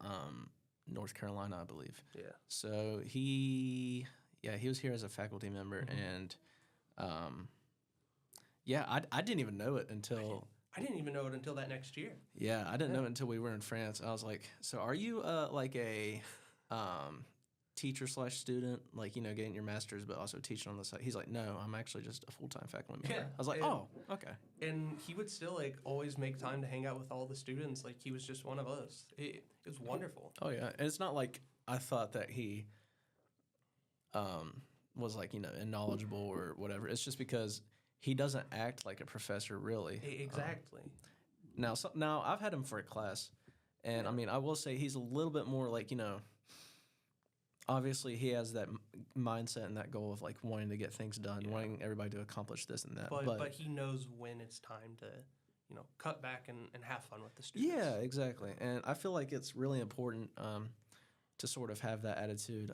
North Carolina, I believe. Yeah. So he was here as a faculty member, and I didn't even know it until I didn't even know it until that next year. I didn't know it until we were in France. I was like, so are you like a teacher / student, like, you know, getting your master's but also teaching on the side? He's like, no, I'm actually just a full-time faculty member. Yeah, I was like, and- oh, okay. And he would still like always make time to hang out with all the students. Like he was just one of us. It was wonderful. Oh yeah, and it's not like I thought that he was like, you know, knowledgeable or whatever. It's just because he doesn't act like a professor really. Exactly. Now I've had him for a class, and I mean I will say he's a little bit more like, you know, obviously he has that mindset and that goal of like wanting to get things done, wanting everybody to accomplish this and that. But he knows when it's time to, you know, cut back and have fun with the students. Yeah, exactly. And I feel like it's really important to sort of have that attitude,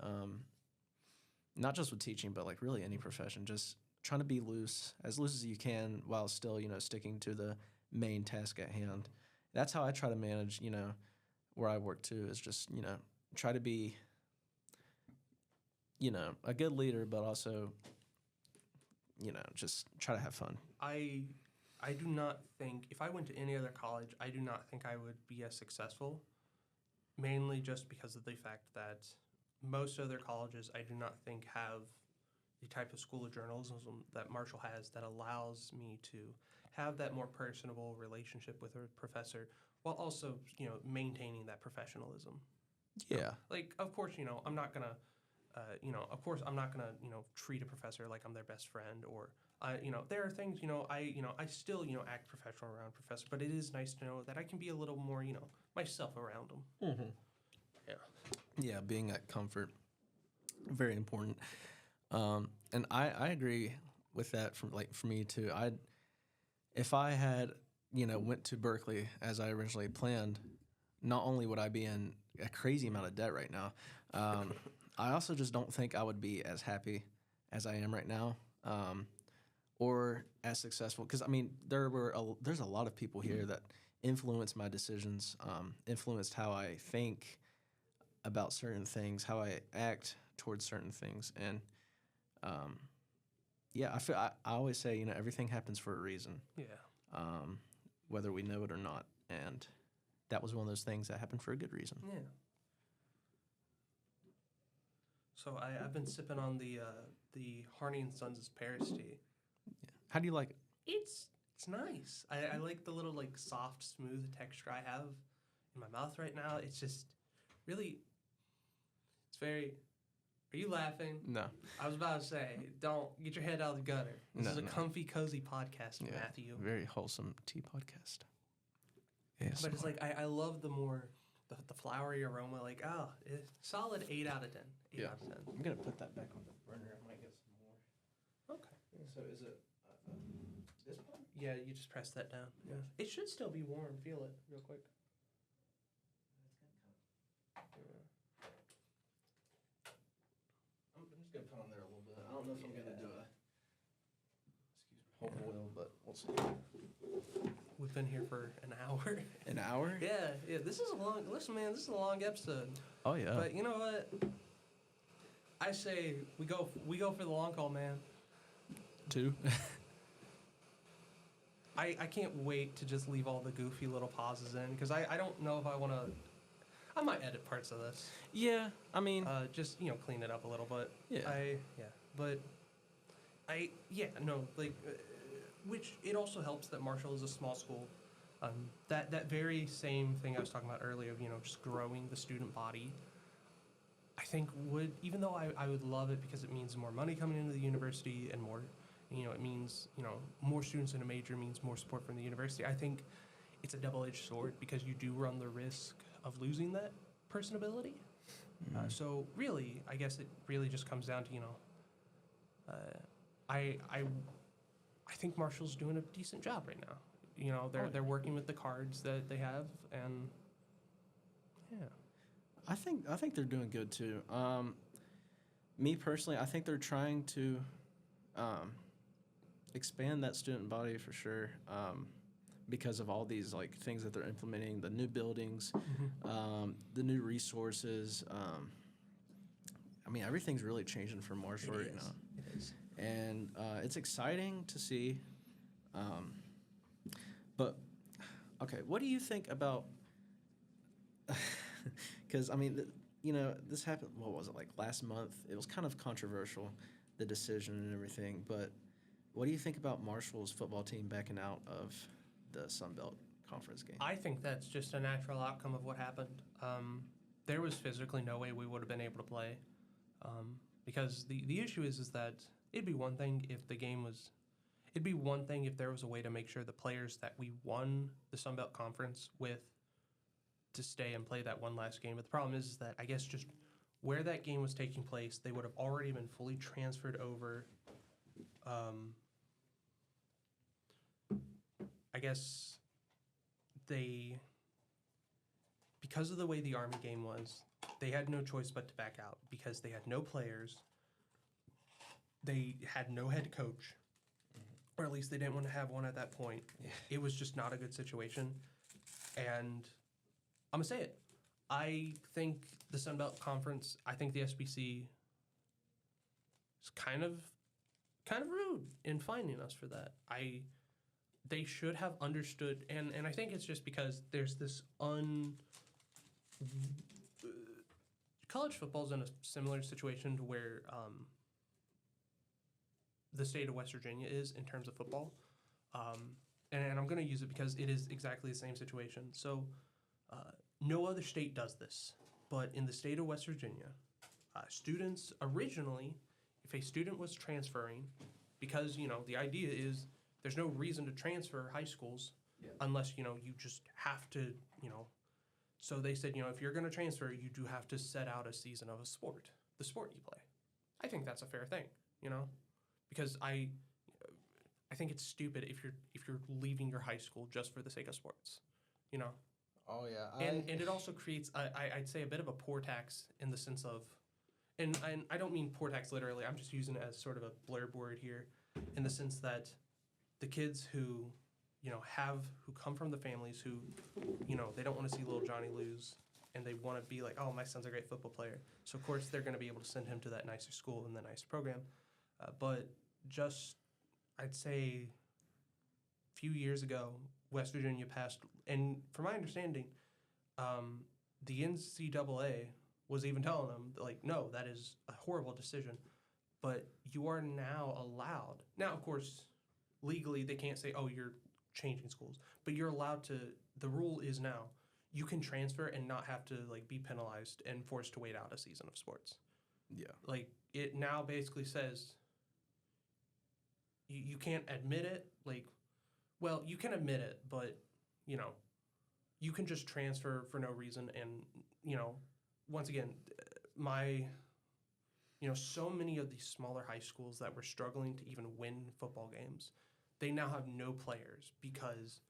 not just with teaching, but like really any profession. Just trying to be loose as you can while still, you know, sticking to the main task at hand. That's how I try to manage, you know, where I work too, is just, you know, try to be, you know, a good leader, but also, you know, just try to have fun. I do not think, if I went to any other college, I do not think I would be as successful, mainly just because of the fact that most other colleges I do not think have the type of school of journalism that Marshall has that allows me to have that more personable relationship with a professor while also, you know, maintaining that professionalism. Yeah. Like, of course, you know, I'm not going to, you know, treat a professor like I'm their best friend, or you know, there are things, you know, I still, you know, act professional around professor, but it is nice to know that I can be a little more, you know, myself around them. Mm-hmm. Yeah. Yeah, being that comfort, very important. And I agree with that. For me too. If I had, you know, went to Berkeley as I originally planned, not only would I be in a crazy amount of debt right now, I also just don't think I would be as happy as I am right now, or as successful. Because I mean, there's a lot of people here that influenced my decisions, influenced how I think about certain things, how I act towards certain things, and I always say, you know, everything happens for a reason, Yeah. whether we know it or not, and that was one of those things that happened for a good reason. Yeah. So I've been sipping on the Harney and Sons' Paris tea. Yeah. How do you like it? It's nice. I like the little like soft, smooth texture I have in my mouth right now. It's just really, it's very. Are you laughing? No. I was about to say, don't get your head out of the gutter. This is a No. comfy, cozy podcast, Yeah. Matthew. Very wholesome tea podcast. Yes. But it's like I love the more the flowery aroma. Like solid 8 out of 10. 8 out of 10. I'm gonna put that back on the burner. I might get some more. Okay. So is it this one? Yeah, you just press that down. Yeah. It should still be warm. Feel it real quick. I'm just gonna put on there a little bit. I don't know if I'm gonna do whole boil, but we'll see. We've been here for an hour. An hour? Yeah. This is a long. Listen, man, this is a long episode. Oh yeah. But you know what? I say we go for the long haul, man. 2. I can't wait to just leave all the goofy little pauses in because I don't know if I want to. I might edit parts of this. Yeah, I mean, Just clean it up a little bit. Yeah. Which it also helps that Marshall is a small school. That very same thing I was talking about earlier, just growing the student body, I think even though I would love it because it means more money coming into the university and more, it means, more students in a major means more support from the university. I think it's a double-edged sword because you do run the risk of losing that personability. So really, I guess it really just comes down to I think Marshall's doing a decent job right now. They're working with the cards that they have, and yeah. I think they're doing good too. Me personally, I think they're trying to expand that student body for sure. Because of all these like things that they're implementing, the new buildings, the new resources. I mean, everything's really changing for Marshall right now. It is. And it's exciting to see. But okay, what do you think about? Because I mean, this happened. What was it like last month? It was kind of controversial, the decision and everything. But what do you think about Marshall's football team backing out of the Sun Belt Conference game? I think that's just a natural outcome of what happened. There was physically no way we would have been able to play, because the issue is that it'd be one thing if there was a way to make sure the players that we won the Sun Belt Conference with to stay and play that one last game. But the problem is that I guess just where that game was taking place, they would have already been fully transferred over. I guess because of the way the Army game was, they had no choice but to back out because they had no players. They had no head coach, or at least they didn't want to have one at that point. Yeah. It was just not a good situation. And I'm going to say it. I think the Sun Belt Conference, I think the SBC is kind of rude in finding us for that. They should have understood, and I think it's just because there's this college football's in a similar situation to where the state of West Virginia is in terms of football. And I'm going to use it because it is exactly the same situation. So no other state does this, but in the state of West Virginia, students originally, if a student was transferring, because, the idea is there's no reason to transfer high schools unless, you just have to, So they said, if you're going to transfer, you do have to set out a season of the sport you play. I think that's a fair thing, because I think it's stupid if you're leaving your high school just for the sake of sports, Oh yeah. And it also creates, I'd say, a bit of a poor tax in the sense of, and I don't mean poor tax literally, I'm just using it as sort of a blurb word here, in the sense that the kids who, who come from the families who, they don't want to see little Johnny lose, and they want to be like, oh, my son's a great football player. So, of course, they're going to be able to send him to that nicer school and the nicer program. But just, I'd say, a few years ago, West Virginia passed, and from my understanding, the NCAA was even telling them, like, no, that is a horrible decision. But you are now allowed. Now, of course, legally, they can't say, oh, you're changing schools. But you're allowed to, the rule is now, you can transfer and not have to, like, be penalized and forced to wait out a season of sports. Yeah. Like, it now basically says you can't admit it. Like, well, you can admit it, but, you can just transfer for no reason. And, once again, so many of these smaller high schools that were struggling to even win football games, they now have no players because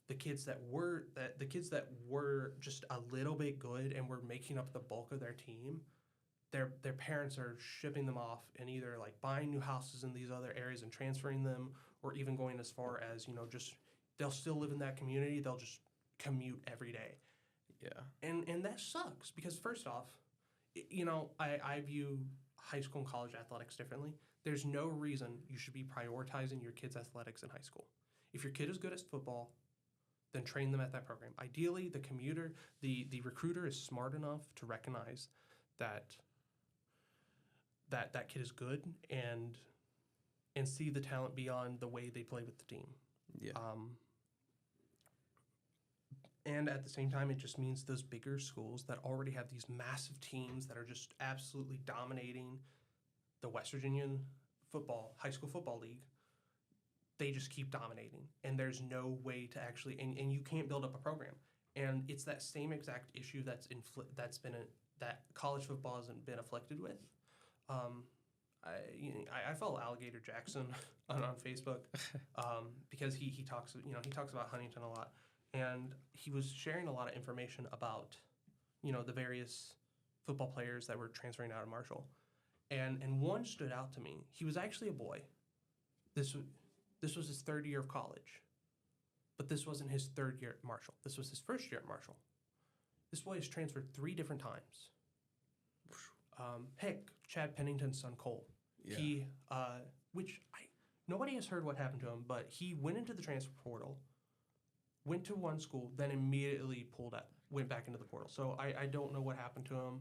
the kids that were just a little bit good and were making up the bulk of their team, their parents are shipping them off and either like buying new houses in these other areas and transferring them, or even going as far as just they'll still live in that community, they'll just commute every day. Yeah. And that sucks because first off, I view high school and college athletics differently. There's no reason you should be prioritizing your kids' athletics in high school. If your kid is good at football, then train them at that program. Ideally, the recruiter is smart enough to recognize that kid is good and see the talent beyond the way they play with the team. Yeah. And at the same time, it just means those bigger schools that already have these massive teams that are just absolutely dominating the West Virginia high school football league, they just keep dominating, and there's no way to actually, and you can't build up a program. And it's that same exact issue that college football hasn't been afflicted with. Um, I follow Alligator Jackson on Facebook because he talks about Huntington a lot, and he was sharing a lot of information about the various football players that were transferring out of Marshall, and one stood out to me. He was actually a boy. This was his third year of college, but this wasn't his third year at Marshall. This was his first year at Marshall. This boy has transferred 3 different times. Heck, Chad Pennington's son Cole. Yeah. He, nobody has heard what happened to him, but he went into the transfer portal, went to one school, then immediately went back into the portal. So I don't know what happened to him.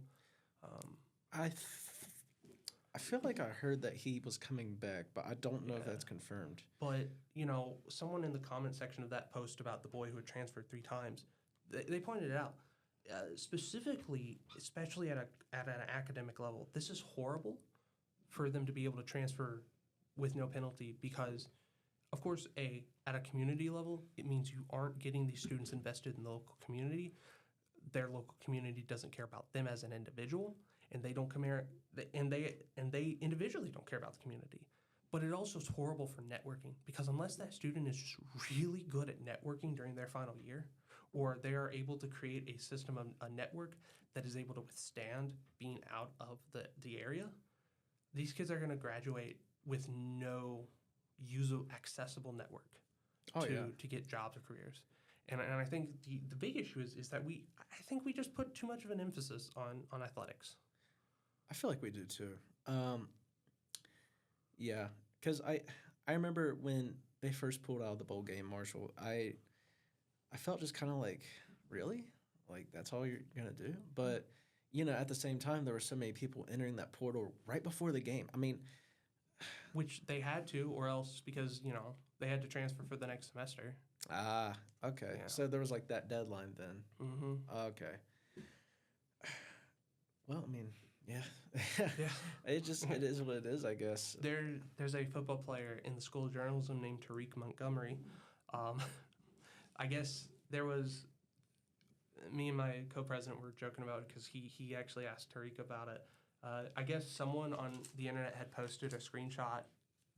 I feel like I heard that he was coming back, but I don't know if that's confirmed. But someone in the comment section of that post about the boy who had transferred 3 times, they pointed it out. Specifically, especially at an academic level, this is horrible for them to be able to transfer with no penalty because, of course, at a community level, it means you aren't getting these students invested in the local community. Their local community doesn't care about them as an individual, and they don't care, and they individually don't care about the community. But it also is horrible for networking because unless that student is just really good at networking during their final year, or they are able to create a system of a network that is able to withstand being out of the area, these kids are going to graduate with no accessible network to get jobs or careers. And I think the big issue is that I think we just put too much of an emphasis on athletics. I feel like we do too. Yeah, because I remember when they first pulled out of the bowl game, Marshall, I felt just kind of like, really? Like, that's all you're going to do? But, at the same time, there were so many people entering that portal right before the game. I mean, which they had to, or else because, they had to transfer for the next semester. Ah, okay. Yeah. So there was like that deadline then. Mm-hmm. Okay. Well, I mean, yeah. Yeah. It is what it is, I guess. There's a football player in the School of Journalism named Tariq Montgomery. I guess there was me and my co-president were joking about it because he actually asked Tariq about it. I guess someone on the internet had posted a screenshot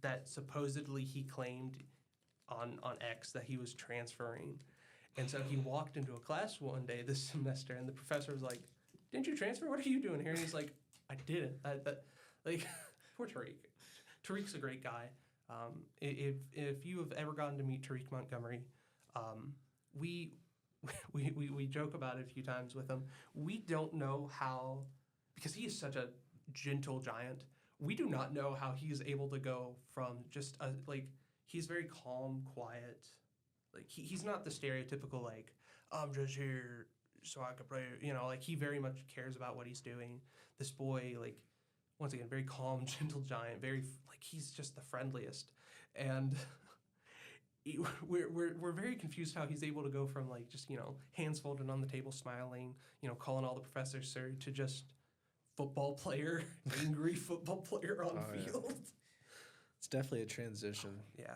that supposedly he claimed on X that he was transferring. And so he walked into a class one day this semester, and the professor was like, "Didn't you transfer? What are you doing here?" And he's like, "I didn't." Poor Tariq. Tariq's a great guy. If you have ever gotten to meet Tariq Montgomery, we joke about it a few times with him. We don't know how, because he is such a gentle giant, we do not know how he is able to go from just he's very calm, quiet. Like he's not the stereotypical I'm just here so I can play. He very much cares about what he's doing. This boy, once again, very calm, gentle giant. Very he's just the friendliest, and we're very confused how he's able to go from just hands folded on the table, smiling, calling all the professors sir, to just football player, angry football player on field. Yeah. It's definitely a transition. Yeah.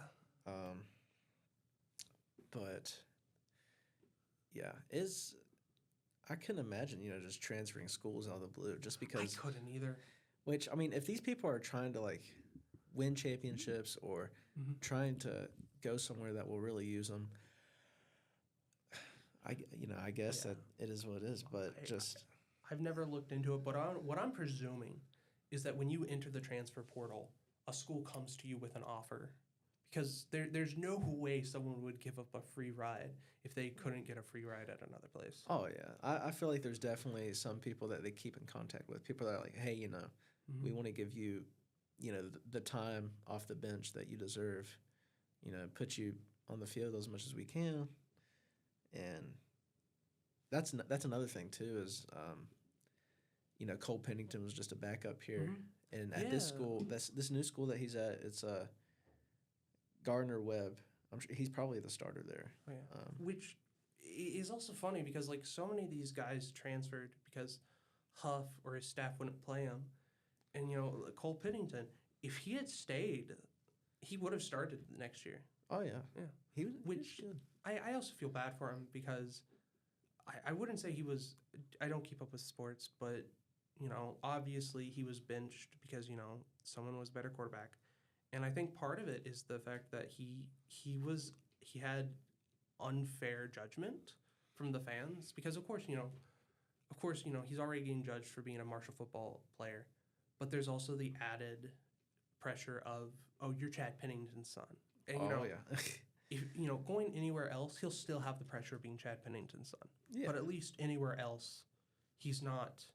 But yeah, I couldn't imagine, just transferring schools out of the blue just because. I couldn't either. Which, I mean, if these people are trying to win championships or trying to go somewhere that will really use them, I guess that it is what it is. But I've never looked into it, but what I'm presuming is that when you enter the transfer portal, a school comes to you with an offer. Because there's no way someone would give up a free ride if they couldn't get a free ride at another place. Oh, yeah. I feel like there's definitely some people that they keep in contact with. People that are like, hey, we want to give you, the time off the bench that you deserve, put you on the field as much as we can. And that's another thing, too, is, Cole Pennington was just a backup here. Mm-hmm. And at this school, this new school that he's at, it's Gardner Webb. I'm sure he's probably the starter there. Oh, yeah. Which is also funny because so many of these guys transferred because Huff or his staff wouldn't play him. And Cole Pennington, if he had stayed, he would have started the next year. Oh yeah, Yeah. he was Which good. I also feel bad for him because I wouldn't say he was. I don't keep up with sports, but obviously he was benched because someone was a better quarterback, and I think part of it is the fact that he had unfair judgment from the fans because of course he's already getting judged for being a Marshall football player, but there's also the added pressure of, oh, you're Chad Pennington's son, and Oh yeah, if going anywhere else, he'll still have the pressure of being Chad Pennington's son. yeah, But at least anywhere else, he's not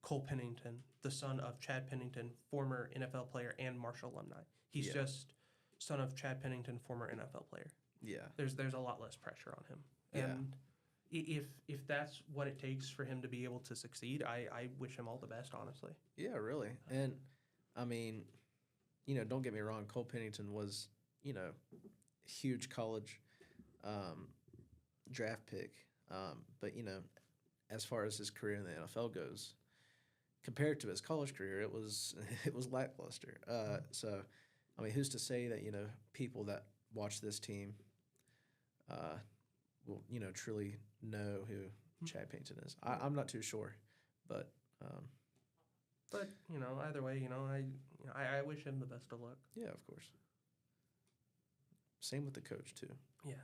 Cole Pennington, the son of Chad Pennington, former NFL player and Marshall alumni. He's Yeah. just son of Chad Pennington, former NFL player. yeah, There's a lot less pressure on him. Yeah. And if that's what it takes for him to be able to succeed, I wish him all the best, honestly. yeah, really. And I mean, don't get me wrong. Cole Pennington was, huge college draft pick. But as far as his career in the NFL goes, compared to his college career, it was it was lackluster. So, I mean, who's to say that people that watch this team will truly know who Chad Pennington is? I'm not too sure, but But either way, I wish him the best of luck. yeah, of course. Same with the coach too. Yeah,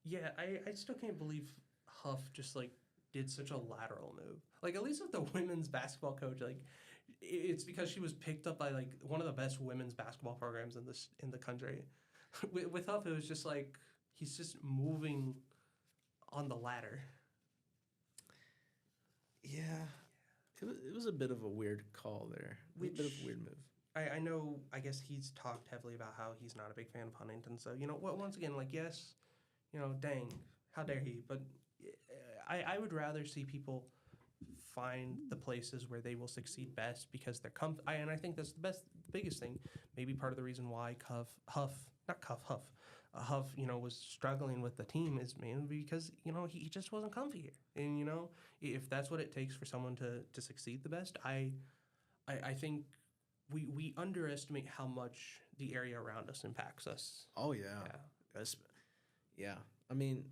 yeah. I still can't believe Huff just did such a lateral move. At least with the women's basketball coach, it's because she was picked up by one of the best women's basketball programs in the country. With Huff, it was just he's just moving on the ladder. Yeah, it was a bit of a weird call there. It was a bit of a weird move. I know. I guess he's talked heavily about how he's not a big fan of Huntington. So once again, yes, dang, how dare he? But I would rather see people find the places where they will succeed best because they're and I think that's the biggest thing. Maybe part of the reason why Huff was struggling with the team is mainly because he just wasn't comfy here. And if that's what it takes for someone to succeed the best, I think we underestimate how much the area around us impacts us. Oh yeah, Yeah. yeah. I mean,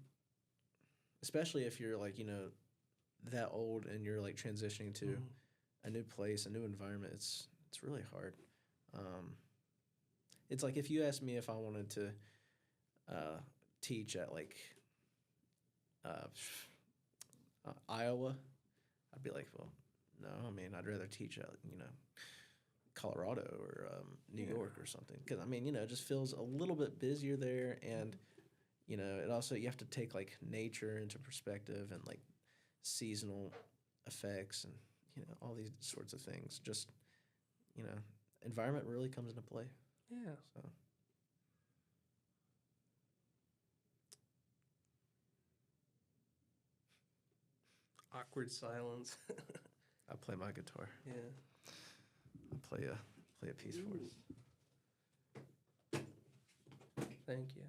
especially if you're that old and you're transitioning to a new place, a new environment. It's really hard. It's like if you asked me if I wanted to teach at Iowa, I'd be like, well, no. I mean, I'd rather teach at Colorado or New York or something, because I mean, it just feels a little bit busier there, and it also, you have to take nature into perspective and seasonal effects and all these sorts of things. Just environment really comes into play. Yeah. So Awkward silence. I play my guitar. Yeah. I'll play a piece for us. Thank you.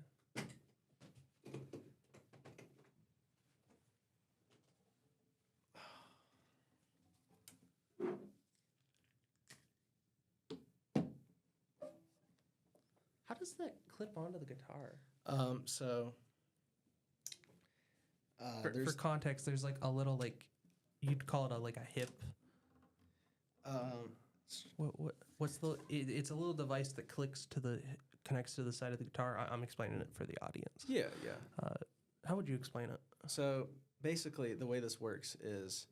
How does that clip onto the guitar? So For there's context, there's a little you'd call it a hip. What's it's a little device that connects to the side of the guitar. I'm explaining it for the audience. yeah. How would you explain it? So basically, the way this works is,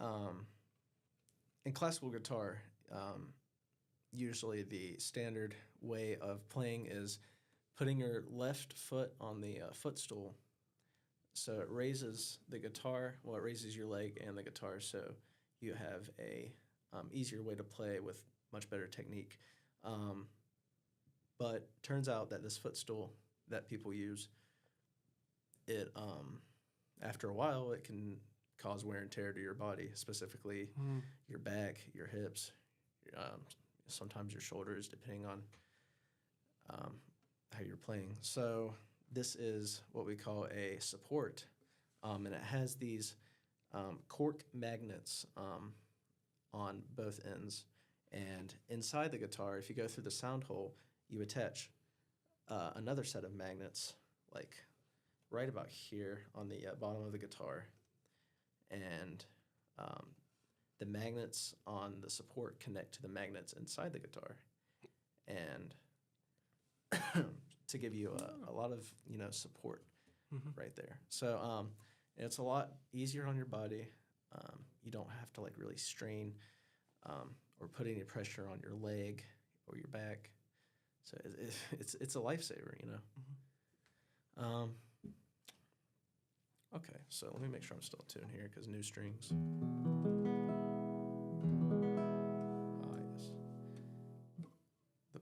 in classical guitar, usually the standard way of playing is putting your left foot on the footstool. So it raises the guitar. Well, it raises your leg and the guitar, so you have a easier way to play with much better technique. But turns out that this footstool that people use, it after a while, it can cause wear and tear to your body, specifically your back, your hips, sometimes your shoulders, depending on how you're playing. So this is what we call a support, and it has these cork magnets on both ends. And inside the guitar, if you go through the sound hole, you attach another set of magnets, like right about here on the bottom of the guitar, and um, the magnets on the support connect to the magnets inside the guitar, and to give you a lot of support right there. So it's a lot easier on your body. You don't have to like really strain or put any pressure on your leg or your back. So it's a lifesaver, you know. Okay, so let me make sure I'm still tuned here because new strings. Ah, yes. The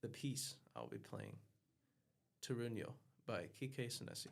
piece I'll be playing, Turunyo by Kike Senesi.